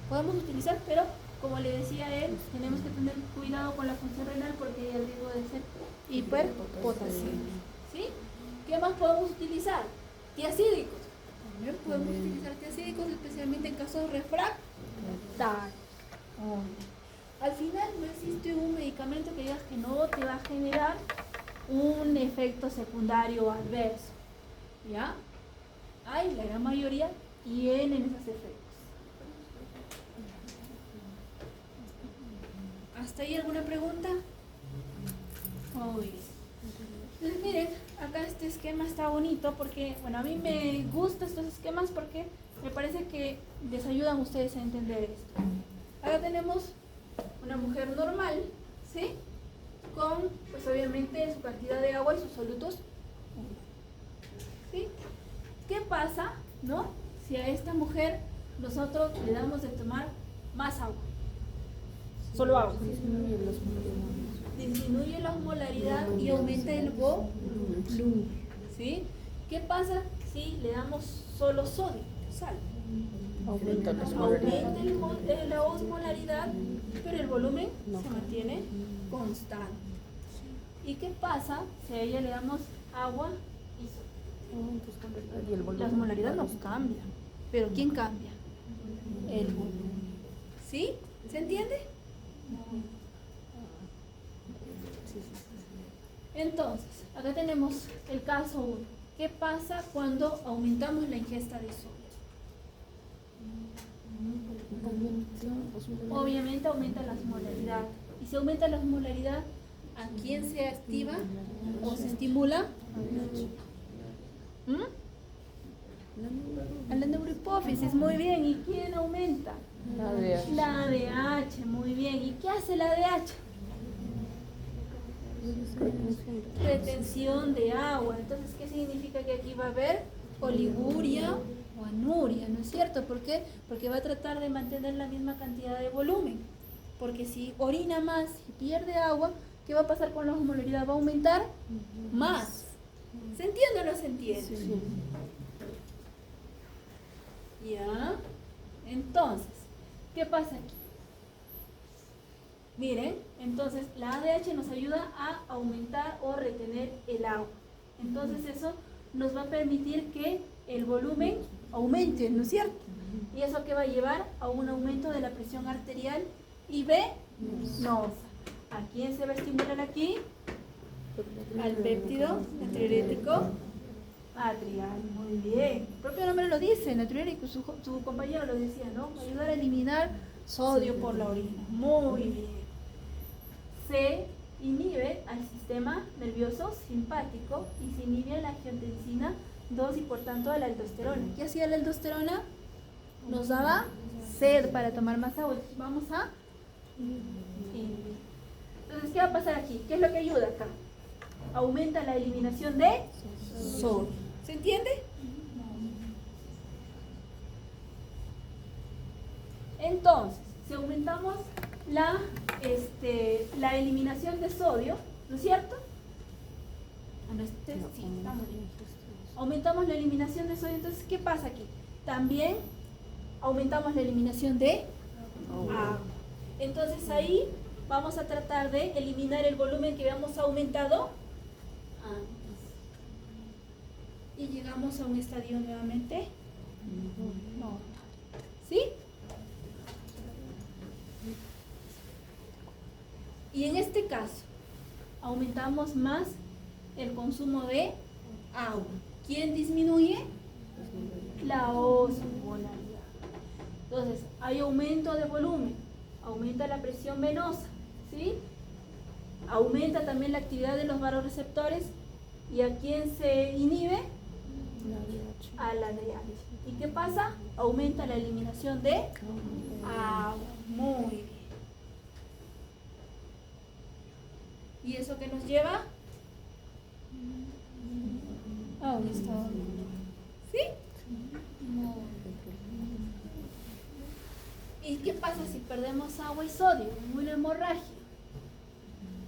Podemos utilizar, pero como le decía a él, tenemos que tener cuidado con la función renal porque hay el riesgo de ser hiperpotasemias, ¿sí? ¿Qué más podemos utilizar? Tiacídicos. También podemos utilizar tiacídicos, especialmente en casos refractarios. Al final no existe un medicamento que digas que no te va a generar un efecto secundario adverso, ¿ya? La gran mayoría tienen esos efectos. ¿Hasta ahí alguna pregunta? Entonces miren, acá este esquema está bonito porque, bueno, a mí me gustan estos esquemas porque me parece que les ayudan a ustedes a entender esto. Acá tenemos una mujer normal, ¿sí? Con, pues obviamente, su cantidad de agua y sus solutos, ¿sí? ¿Qué pasa, no? Si a esta mujer nosotros le damos de tomar más agua. Solo agua. Disminuye la osmolaridad y aumenta el volumen, ¿sí? ¿Qué pasa si le damos solo sodio, sal? Aumenta la osmolaridad, pero el volumen se mantiene constante. ¿Y qué pasa si a ella le damos agua y sodio? La osmolaridad no cambia, pero ¿quién cambia? El volumen. ¿Sí? ¿Se entiende? Entonces, acá tenemos el caso 1. ¿Qué pasa cuando aumentamos la ingesta de sodio? Obviamente aumenta la osmolaridad. Y si aumenta la osmolaridad, ¿a quién se activa o se estimula? A la neurohipófisis, muy bien. ¿Y quién aumenta? La ADH. La ADH, muy bien. ¿Y qué hace la ADH? Retención de agua. Entonces, ¿qué significa que aquí va a haber oliguria o anuria? ¿No es cierto? ¿Por qué? Porque va a tratar de mantener la misma cantidad de volumen. Porque si orina más y pierde agua, ¿qué va a pasar con la osmolaridad? Va a aumentar más. ¿Se entiende o no se entiende? Sí. ¿Ya? Entonces, ¿qué pasa aquí? Miren, entonces la ADH nos ayuda a aumentar o retener el agua. Entonces eso nos va a permitir que el volumen aumente, ¿no es cierto? Y eso que va a llevar a un aumento de la presión arterial y venosa. ¿A quién se va a estimular aquí? Al péptido natriurético atrial. Muy bien. El propio nombre lo dice, natriurético, su compañero lo decía, ¿no? Va a ayudar a eliminar sodio por la orina. Muy bien. Se inhibe al sistema nervioso simpático y se inhibe a la angiotensina 2 y por tanto a la aldosterona. ¿Qué hacía la aldosterona? Nos daba sed para tomar más agua. Vamos a inhibir. Entonces, ¿qué va a pasar aquí? ¿Qué es lo que ayuda acá? Aumenta la eliminación de sodio. ¿Se entiende? Entonces, si aumentamos la eliminación de sodio, ¿no es cierto? Sí, estamos bien. Aumentamos la eliminación de sodio, entonces, ¿qué pasa aquí? También aumentamos la eliminación de agua. Entonces ahí vamos a tratar de eliminar el volumen que habíamos aumentado y llegamos a un estadio nuevamente normal. ¿Sí? Y en este caso, aumentamos más el consumo de agua. ¿Quién disminuye? La osmolaridad. Entonces, hay aumento de volumen, aumenta la presión venosa, ¿sí? Aumenta también la actividad de los vasoreceptores. ¿Y a quién se inhibe? A la DH. ¿Y qué pasa? Aumenta la eliminación de agua. Muy bien. ¿Y eso qué nos lleva? A un estado normal. ¿Sí? ¿Y qué pasa si perdemos agua y sodio? Una hemorragia.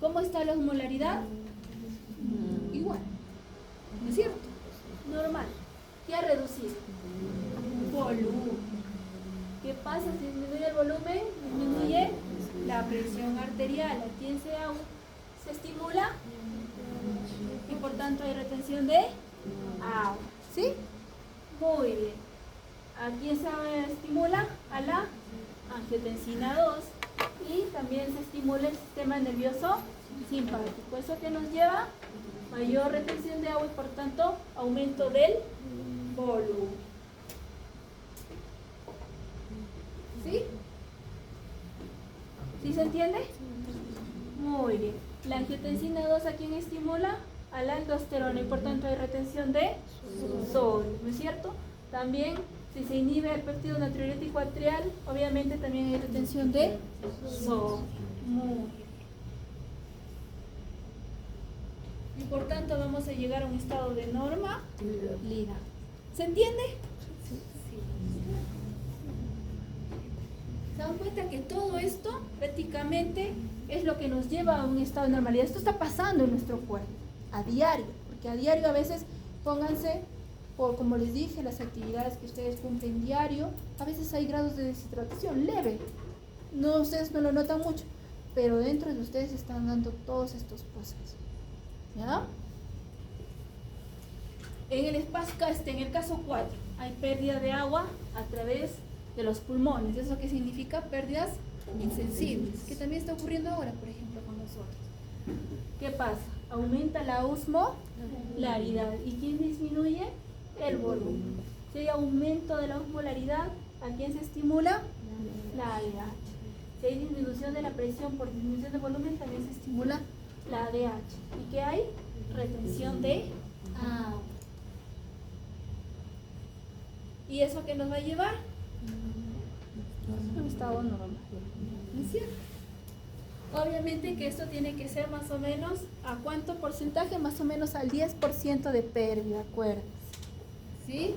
¿Cómo está la osmolaridad? Igual. ¿No es cierto? Normal. ¿Qué ha reducido? Volumen. ¿Qué pasa si disminuye el volumen? Disminuye la presión arterial. ¿A quién se estimula? Y por tanto hay retención de agua. ¿Sí? Muy bien. ¿A quién se estimula? A la angiotensina 2 y también se estimula el sistema nervioso simpático. ¿Eso que nos lleva? Mayor retención de agua y por tanto aumento del volumen. ¿Sí? ¿Sí se entiende? Muy bien. La angiotensina 2 ¿a quién estimula? A la aldosterona y por tanto hay retención de sodio, ¿no es cierto? También si se inhibe el péptido natriurético atrial, obviamente también hay retención de sodio. Muy bien. Y por tanto vamos a llegar a un estado de normalidad. ¿Se entiende? Sí. ¿Se dan cuenta que todo esto prácticamente es lo que nos lleva a un estado de normalidad? Esto está pasando en nuestro cuerpo a diario, porque a diario a veces pónganse, por como les dije, las actividades que ustedes cumplen diario, a veces hay grados de deshidratación leve. No, ustedes no lo notan mucho, pero dentro de ustedes están dando todos estos procesos. ¿Ya? En el caso 4 hay pérdida de agua a través de los pulmones. ¿Eso qué significa? Pérdidas insensibles, que también está ocurriendo ahora, por ejemplo, con nosotros. ¿Qué pasa? Aumenta la osmolaridad. ¿Y quién disminuye? El volumen. Si hay aumento de la osmolaridad, ¿a quién se estimula? La ADH. Si hay disminución de la presión por disminución de volumen, también se estimula la ADH. ¿Y qué hay? Retención de agua. ¿Y eso qué nos va a llevar? Un estado normal. ¿No es cierto? Obviamente que esto tiene que ser más o menos, ¿a cuánto porcentaje? Más o menos al 10% de pérdida, acuérdense. ¿Sí?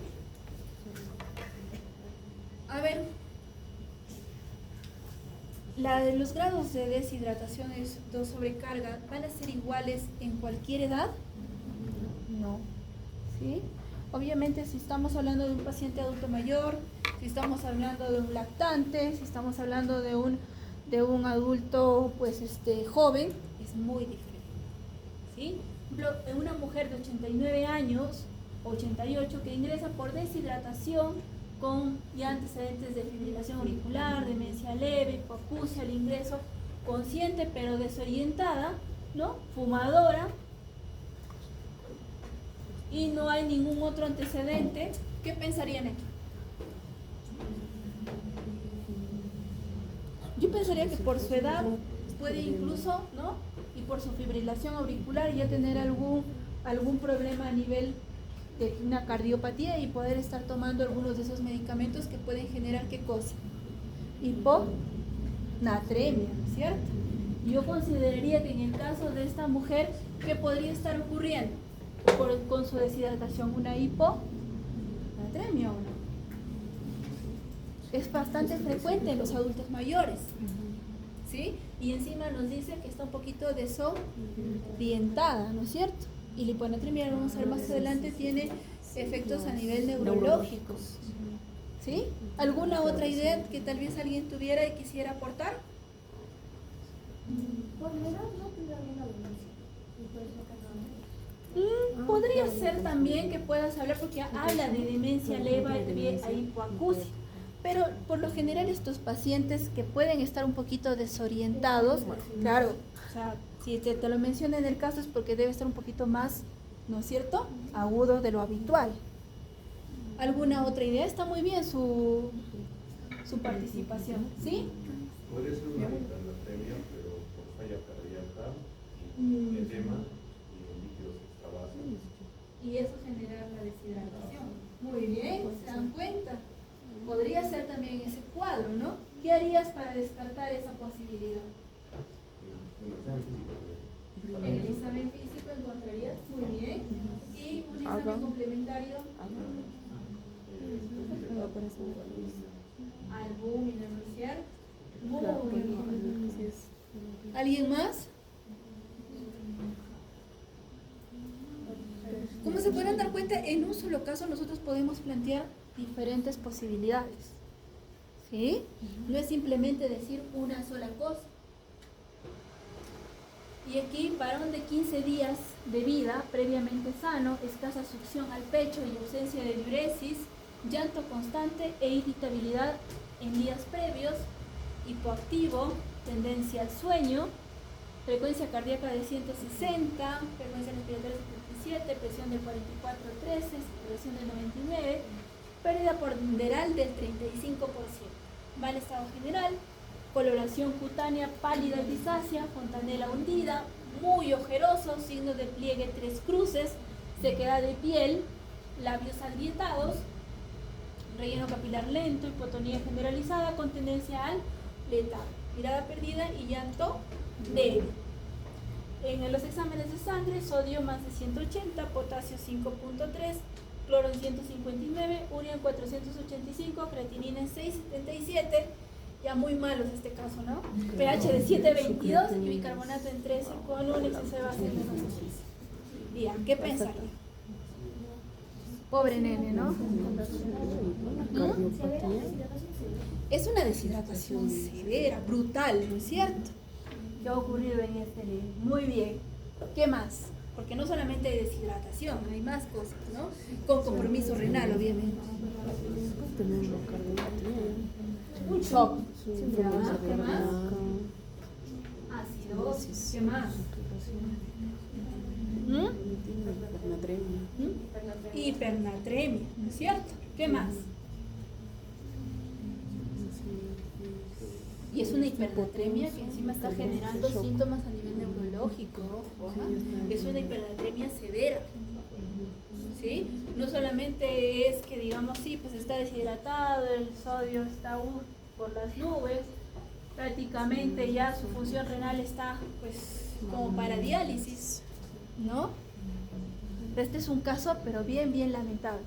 A ver, los grados de deshidratación o sobrecarga, ¿van a ser iguales en cualquier edad? No. ¿Sí? Obviamente si estamos hablando de un paciente adulto mayor, si estamos hablando de un lactante, si estamos hablando de un adulto pues joven, es muy diferente. ¿Sí? Por ejemplo, en una mujer de 89 años, 88, que ingresa por deshidratación con ya antecedentes de fibrilación auricular, demencia leve, hipoacusia al ingreso, consciente pero desorientada, ¿no? Fumadora, y no hay ningún otro antecedente, ¿qué pensarían aquí? Yo pensaría que por su edad puede incluso, ¿no? Y por su fibrilación auricular ya tener algún problema a nivel de una cardiopatía y poder estar tomando algunos de esos medicamentos que pueden generar ¿qué cosa? Hiponatremia, ¿cierto? Yo consideraría que en el caso de esta mujer, ¿qué podría estar ocurriendo con su deshidratación? ¿Una hiponatremia o no? Es bastante frecuente en los adultos mayores, ¿sí? Y encima nos dice que está un poquito desorientada, ¿no es cierto? Y la hiponatremia, vamos a ver más adelante, tiene efectos a nivel neurológico, ¿sí? ¿Alguna otra idea que tal vez alguien tuviera y quisiera aportar? Por la edad no tendrá una demencia. Podría ser también que puedas hablar porque habla de demencia leve a hipoacusia, pero por lo general estos pacientes que pueden estar un poquito desorientados, claro, o sea, si te lo menciono en el caso es porque debe estar un poquito más, ¿no es cierto?, agudo de lo habitual. ¿Alguna otra idea? Está muy bien su participación, ¿sí? Puede ser una hipernatremia, pero por falla cardíaca, edema y líquidos extravasos. Y eso genera la deshidratación. Muy bien, ¿se dan cuenta? Podría ser también ese cuadro, ¿no? ¿Qué harías para descartar esa posibilidad? En el examen físico encontrarías, muy bien. Y un examen complementario. Albúmina, ¿no es cierto? Muy bien. ¿Alguien más? Como se podrán dar cuenta, en un solo caso nosotros podemos plantear diferentes posibilidades. ¿Sí? No es simplemente decir una sola cosa. Y aquí, varón de 15 días de vida, previamente sano, escasa succión al pecho y ausencia de diuresis, llanto constante e irritabilidad en días previos, hipoactivo, tendencia al sueño, frecuencia cardíaca de 160, frecuencia respiratoria 77, presión de 44-13, saturación de 99, pérdida ponderal del 35%, mal estado general, coloración cutánea pálida y grisácea, fontanela hundida, muy ojeroso, signo de pliegue 3 cruces, sequedad de piel, labios agrietados, relleno capilar lento, hipotonía generalizada con tendencia al letargo, mirada perdida y llanto débil. En los exámenes de sangre, sodio más de 180, potasio 5.3, cloro en 159, urea en 485, creatinina en 677, ya muy malos este caso, ¿no? pH de 7.22 y bicarbonato en 13 con un exceso de base en menos de 15. Bien, ¿qué pensaría? Pobre nene, ¿no? Es una deshidratación severa, brutal, ¿no es cierto? ¿Qué ha ocurrido en este niño? Muy bien. ¿Qué más? Porque no solamente hay deshidratación, hay más cosas, ¿no? Con compromiso renal, obviamente. Un shock. ¿Qué más? Acidosis. ¿Qué más? Hipernatremia, ¿no es cierto? ¿Qué más? Y es una hipernatremia que encima está generando síntomas a nivel neurológico. Es una hipernatremia severa. ¿Sí? No solamente es que digamos, sí, pues está deshidratado, el sodio está por las nubes, prácticamente ya su función renal está pues como para diálisis, ¿no? Este es un caso pero bien lamentable.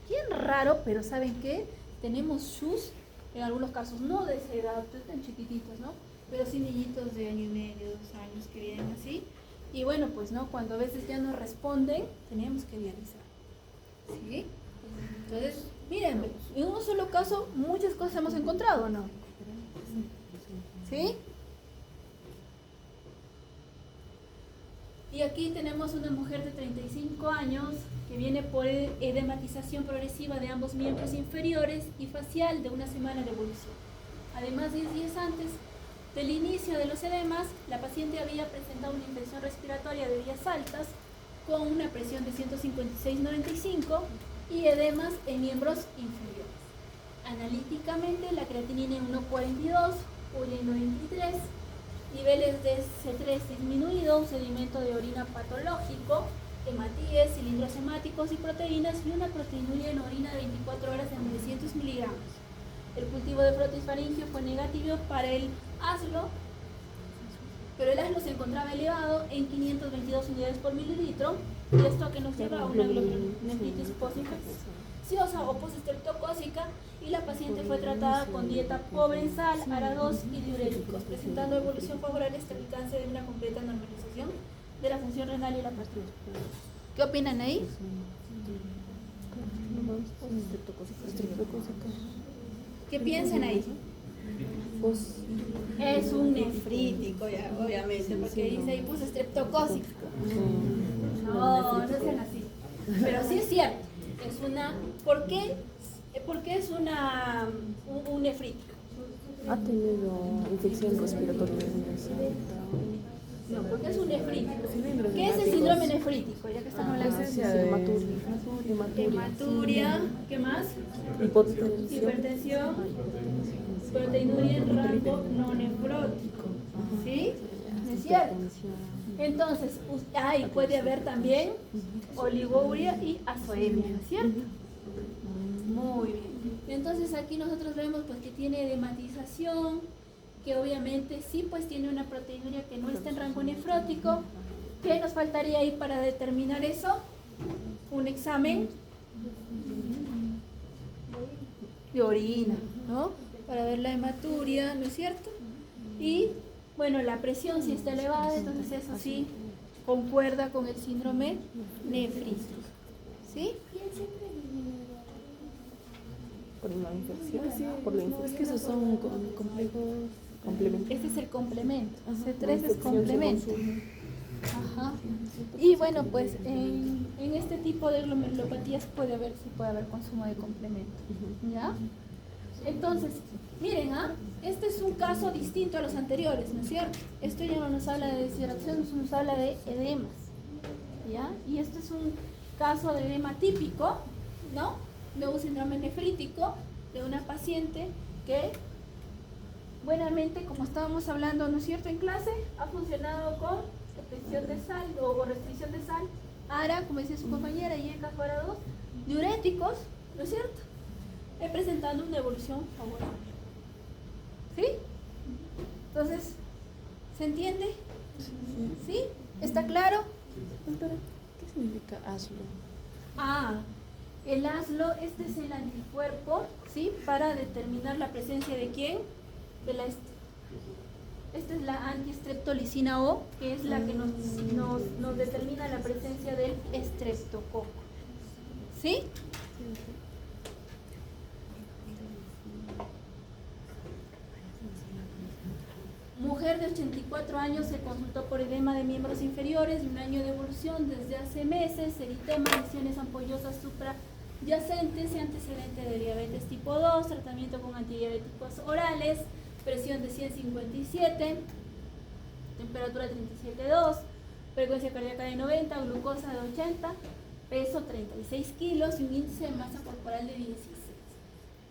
Bien raro, pero ¿saben qué? Tenemos SUS en algunos casos, no de esa edad, tan chiquititos, ¿no? Pero sí niñitos de año y medio, 2 años que vienen así. Y bueno, pues, ¿no? Cuando a veces ya no responden, tenemos que dializar. ¿Sí? Entonces, miren, en un solo caso muchas cosas hemos encontrado, ¿no? ¿Sí? Y aquí tenemos una mujer de 35 años que viene por edematización progresiva de ambos miembros inferiores y facial de 1 semana de evolución. Además, 10 días antes del inicio de los edemas, la paciente había presentado una infección respiratoria de vías altas con una presión de 156/95 y edemas en miembros inferiores. Analíticamente, la creatinina en 1.42, urea en 93, niveles de C3 disminuido, un sedimento de orina patológico, hematíes, cilindros hemáticos y proteínas y una proteinuria en orina de 24 horas en 900 miligramos. El cultivo de frotis faríngeo fue negativo para el ASLO, pero el ASLO se encontraba elevado en 522 unidades por mililitro, y esto que nos lleva a una glomerulonefritis postinfecciosa o postestreptocócica, y la paciente fue tratada con dieta pobre en sal, ARA2 y diuréticos, presentando evolución favorable hasta el alcance de una completa normalización de la función renal y la partida. ¿Qué opinan ahí? ¿Qué piensan ahí? Es un nefrítico, ya, obviamente, porque dice ahí postestreptocócico, ¿no? No, no sean así. Pero sí es cierto. Es una. ¿Por qué? Porque es un nefrítico. Ha tenido infección respiratoria. No, porque es un nefrítico. ¿Qué es el síndrome nefrítico? Ya que estamos hablando de hematuria. ¿Qué más? Hipertensión. Proteinuria en rango no nefrótico. ¿Sí? ¿No es cierto? Entonces, ahí puede haber también oligouria y azoemia, ¿no es cierto? Muy bien. Entonces aquí nosotros vemos pues que tiene edematización, que obviamente sí pues tiene una proteinuria que no está en rango nefrótico. ¿Qué nos faltaría ahí para determinar eso? Un examen de orina, ¿no? Para ver la hematuria, ¿no es cierto? Y bueno, la presión si está elevada, entonces eso sí concuerda con el síndrome nefrítico. ¿Sí? Por una infección. Por la infección. Es que esos son complejos complementos. Este es el complemento. C3 es complemento. Ajá. Y bueno, pues en este tipo de glomerulopatías puede haber consumo de complemento. ¿Ya? Entonces, miren, este es un caso distinto a los anteriores, ¿no es cierto? Esto ya no nos habla de deshidratación, nos habla de edemas, ¿ya? Y este es un caso de edema típico, ¿no? De un síndrome nefrítico de una paciente que, buenamente, como estábamos hablando, ¿no es cierto?, en clase, ha funcionado con retención de sal o restricción de sal, ARA, como decía su compañera, y ECA-2, diuréticos, ¿no es cierto?, presentando una evolución favorable. ¿Sí? Entonces, ¿se entiende? ¿Sí? ¿Está claro? ¿Qué significa ASLO? El ASLO, este es el anticuerpo, ¿sí? Para determinar la presencia de quién? Esta es la antiestreptolicina O, que es la que nos determina la presencia del estreptococo. ¿Sí? Mujer de 84 años se consultó por edema de miembros inferiores de un año de evolución desde hace meses, eritema, lesiones ampollosas suprayacentes y antecedente de diabetes tipo 2, tratamiento con antidiabéticos orales, presión de 157, temperatura 37,2, frecuencia cardíaca de 90, glucosa de 80, peso 36 kilos y un índice de masa corporal de 16.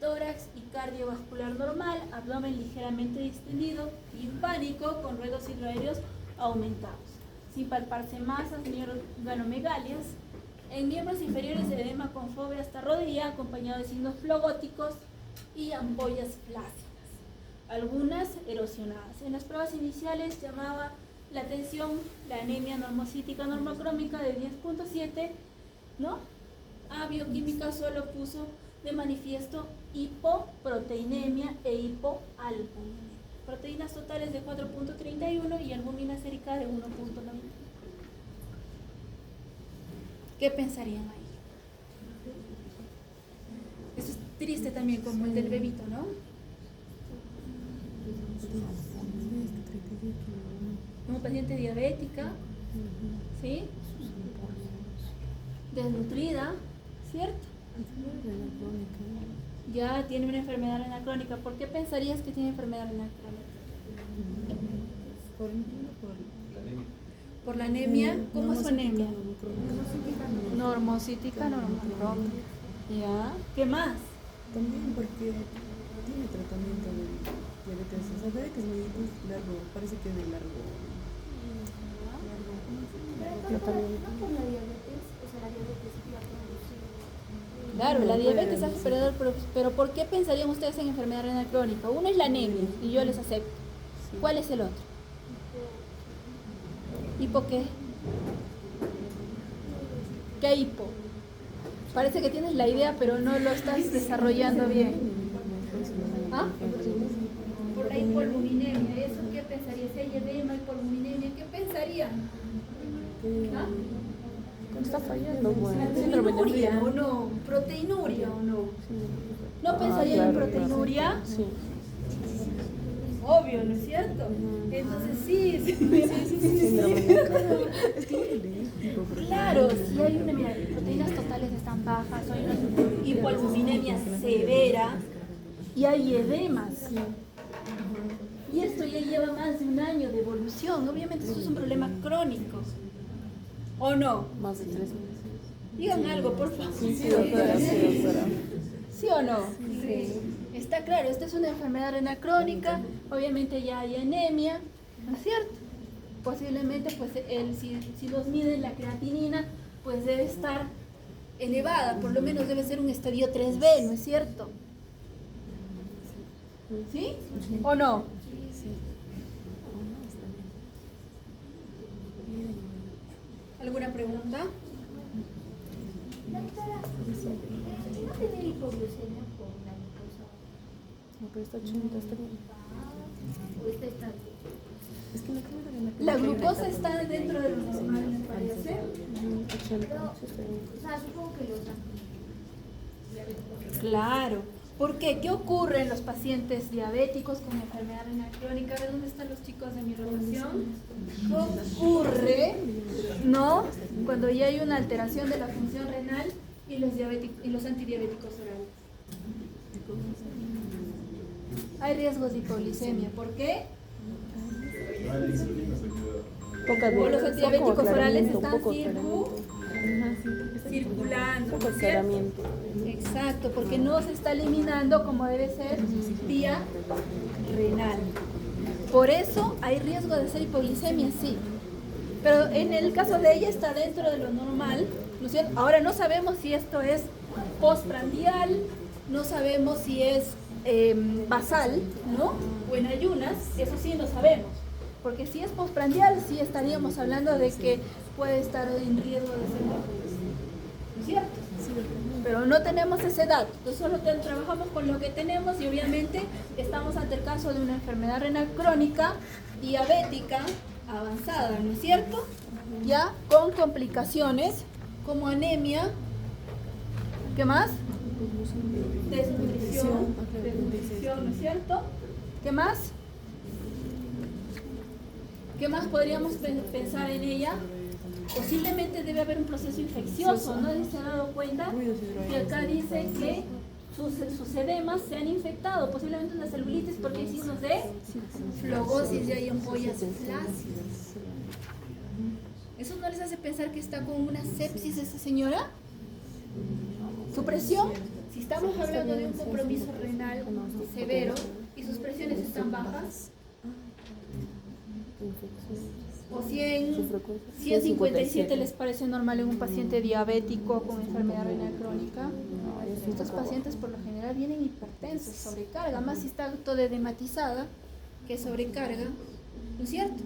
Tórax y cardiovascular normal, abdomen ligeramente distendido, timpánico con ruidos hidroaéreos aumentados, sin palparse masas ni organomegalias. En miembros inferiores edema con fobia hasta rodilla, acompañado de signos flogóticos y ampollas flácidas, algunas erosionadas. En las pruebas iniciales llamaba la atención la anemia normocítica normocrómica de 10.7, ¿no? A bioquímica solo puso de manifiesto hipoproteinemia e hipoalbuminemia. Proteínas totales de 4.31 y albúmina sérica de 1.90. ¿Qué pensarían ahí? Eso es triste también, como el del bebito, ¿no? Una paciente diabética, ¿sí? Desnutrida, ¿cierto? Ya tiene una enfermedad renal crónica. ¿Por qué pensarías que tiene enfermedad renal crónica? Por la anemia. ¿Cómo es su anemia? Normocítica normocrómica. ¿Ya? ¿Qué más? También porque tiene tratamiento de diabetes. O sea, diabetes muy largo, parece que de largo. Pero no por la diabetes, o sea, la diabetes es la producción. Claro, la diabetes hace perder, pero ¿por qué pensarían ustedes en enfermedad renal crónica? Uno es la anemia, y yo les acepto. ¿Cuál es el otro? ¿Hipo qué? ¿Qué hipo? Parece que tienes la idea, pero no lo estás desarrollando bien. ¿Ah? Por la hipoalbuminemia. ¿Eso qué pensarías? Si hay edema, hipoalbuminemia, ¿qué pensarían? ¿Ah? Está fallando, ¿Proteinuria o no? ¿Proteinuria o no? ¿No pensaría en proteinuria? Sí. obvio, ¿no es cierto? Entonces sí. Claro, si hay una, mira, proteínas totales están bajas, hay una hipoalbuminemia severa y hay edemas. Y esto ya lleva más de un año de evolución. Obviamente esto es un problema crónico. ¿O no? Más de 3 meses. Digan algo, por favor. Sí, doctora. ¿Sí o no? Sí. Está claro, esta es una enfermedad renal crónica, obviamente ya hay anemia, ¿no es cierto? Posiblemente, pues, si los miden la creatinina, pues debe estar elevada, por lo menos debe ser un estadio 3B, ¿no es cierto? ¿Sí? ¿O no? ¿Alguna pregunta? Doctora, ¿no tener hipoglucemia por la glucosa? No, pero está 80, está bien. ¿O está estable? Es que La glucosa está dentro de lo normal, me parece. 80, O sea, supongo que lo usan. Claro. ¿Por qué? ¿Qué ocurre en los pacientes diabéticos con enfermedad renal crónica? A ver, ¿dónde están los chicos de mi rotación? ¿Qué ocurre, no? Cuando ya hay una alteración de la función renal y los antidiabéticos orales. Hay riesgos de hipoglicemia. ¿Por qué? O los antidiabéticos orales están circulando. Poco aclaramiento. Exacto, porque no se está eliminando como debe ser vía renal. Por eso hay riesgo de ser hipoglicemia, sí. Pero en el caso de ella está dentro de lo normal, ¿no es cierto? Ahora no sabemos si esto es postprandial, no sabemos si es basal, ¿no? O en ayunas, eso sí lo sabemos. Porque si es postprandial, sí estaríamos hablando de que puede estar en riesgo de ser hipoglicemia, ¿no es cierto? Pero no tenemos ese dato, entonces solo trabajamos con lo que tenemos y obviamente estamos ante el caso de una enfermedad renal crónica, diabética, avanzada, ¿no es cierto? Ya con complicaciones como anemia, ¿qué más? Desnutrición, ¿no es cierto? ¿Qué más? ¿Qué más podríamos pensar en ella? Posiblemente debe haber un proceso infeccioso, ¿no? ¿Se han dado cuenta? Y acá dice que sus edemas se han infectado, posiblemente una celulitis porque hay signos de flogosis y hay ampollas flácidas. ¿Eso no les hace pensar que está con una sepsis esa señora? ¿Su presión? Si estamos hablando de un compromiso renal severo y sus presiones están bajas, o 157 les parece normal en un paciente diabético con enfermedad renal crónica. Estos pacientes por lo general vienen hipertensos, sobrecarga, más si está toda edematizada, que sobrecarga, ¿no es cierto?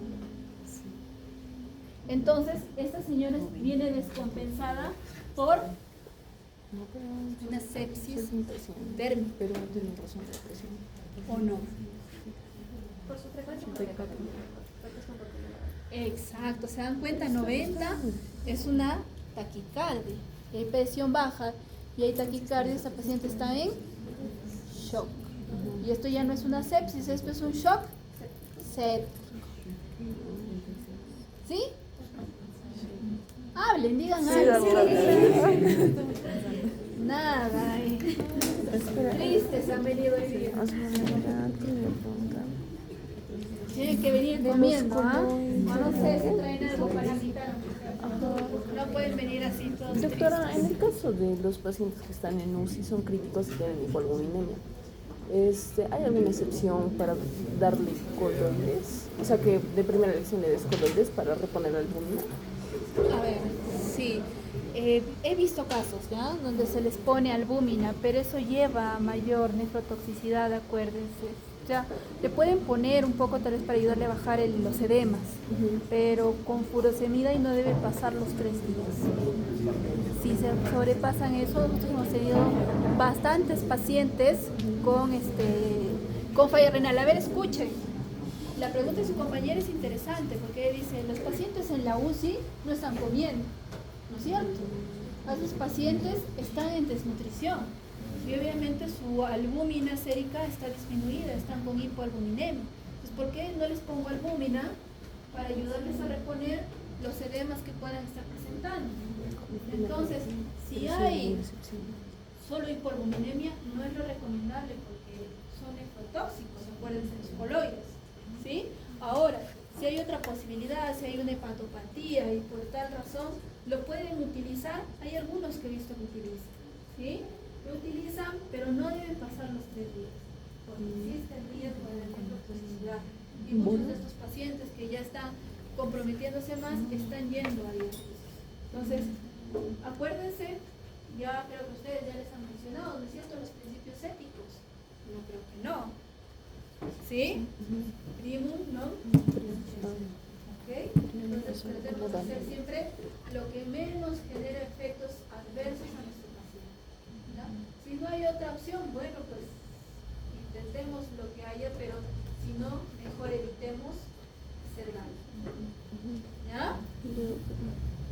Entonces, esta señora viene descompensada por una sepsis térmica. Pero no tiene razón de presión. ¿O no? Por su frecuencia. Exacto, se dan cuenta, 90 es una taquicardia. Y hay presión baja y hay taquicardia, esta paciente está en shock. Y esto ya no es una sepsis, esto es un shock séptico. ¿Sí? Hablen, digan algo. Nada, tristes han venido hoy día. Tienen que venir comiendo, ¿ah? No sé si traen algo para invitar. No pueden venir así todos. Doctora, en el caso de los pacientes que están en UCI, son críticos y tienen hipoalbuminemia, ¿hay alguna excepción para darle coloides? O sea, que de primera elección le des coloides para reponer la albumina. A ver, sí. He visto casos, ¿ya? Donde se les pone albúmina, pero eso lleva a mayor nefrotoxicidad, acuérdense. O sea, le pueden poner un poco tal vez para ayudarle a bajar los edemas, pero con furosemida y no debe pasar los 3 días. Si se sobrepasan eso, nosotros hemos tenido bastantes pacientes con falla renal. A ver, escuchen. La pregunta de su compañera es interesante porque dice, los pacientes en la UCI no están comiendo, ¿no es cierto? Esos pacientes están en desnutrición y obviamente su albúmina sérica está disminuida, están con hipoalbuminemia. ¿Por qué no les pongo albúmina? Para ayudarles a reponer los edemas que puedan estar presentando. Entonces, si hay solo hipoalbuminemia, no es lo recomendable porque son nefrotóxicos, acuérdense, los coloides, ¿sí? Ahora, si hay otra posibilidad, si hay una hepatopatía y por tal razón, lo pueden utilizar. Hay algunos que he visto que utilizan, ¿sí? Lo utilizan, pero no deben pasar los 3 días, porque existe el riesgo de nefrotoxicidad. Y muchos de estos pacientes que ya están comprometiéndose más, están yendo a diálisis. Entonces, acuérdense, ya creo que ustedes ya les han mencionado, ¿no es cierto?, los principios éticos. No creo que no. ¿Sí? Primum, ¿no? ¿Ok? Entonces tratemos de hacer siempre lo que menos genere efectos adversos a nuestro paciente, ¿ya? Si no hay otra opción, bueno, pues intentemos lo que haya, pero si no, mejor evitemos hacer daño. ¿Ya?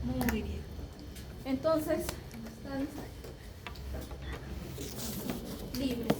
Muy bien. Entonces, están libres.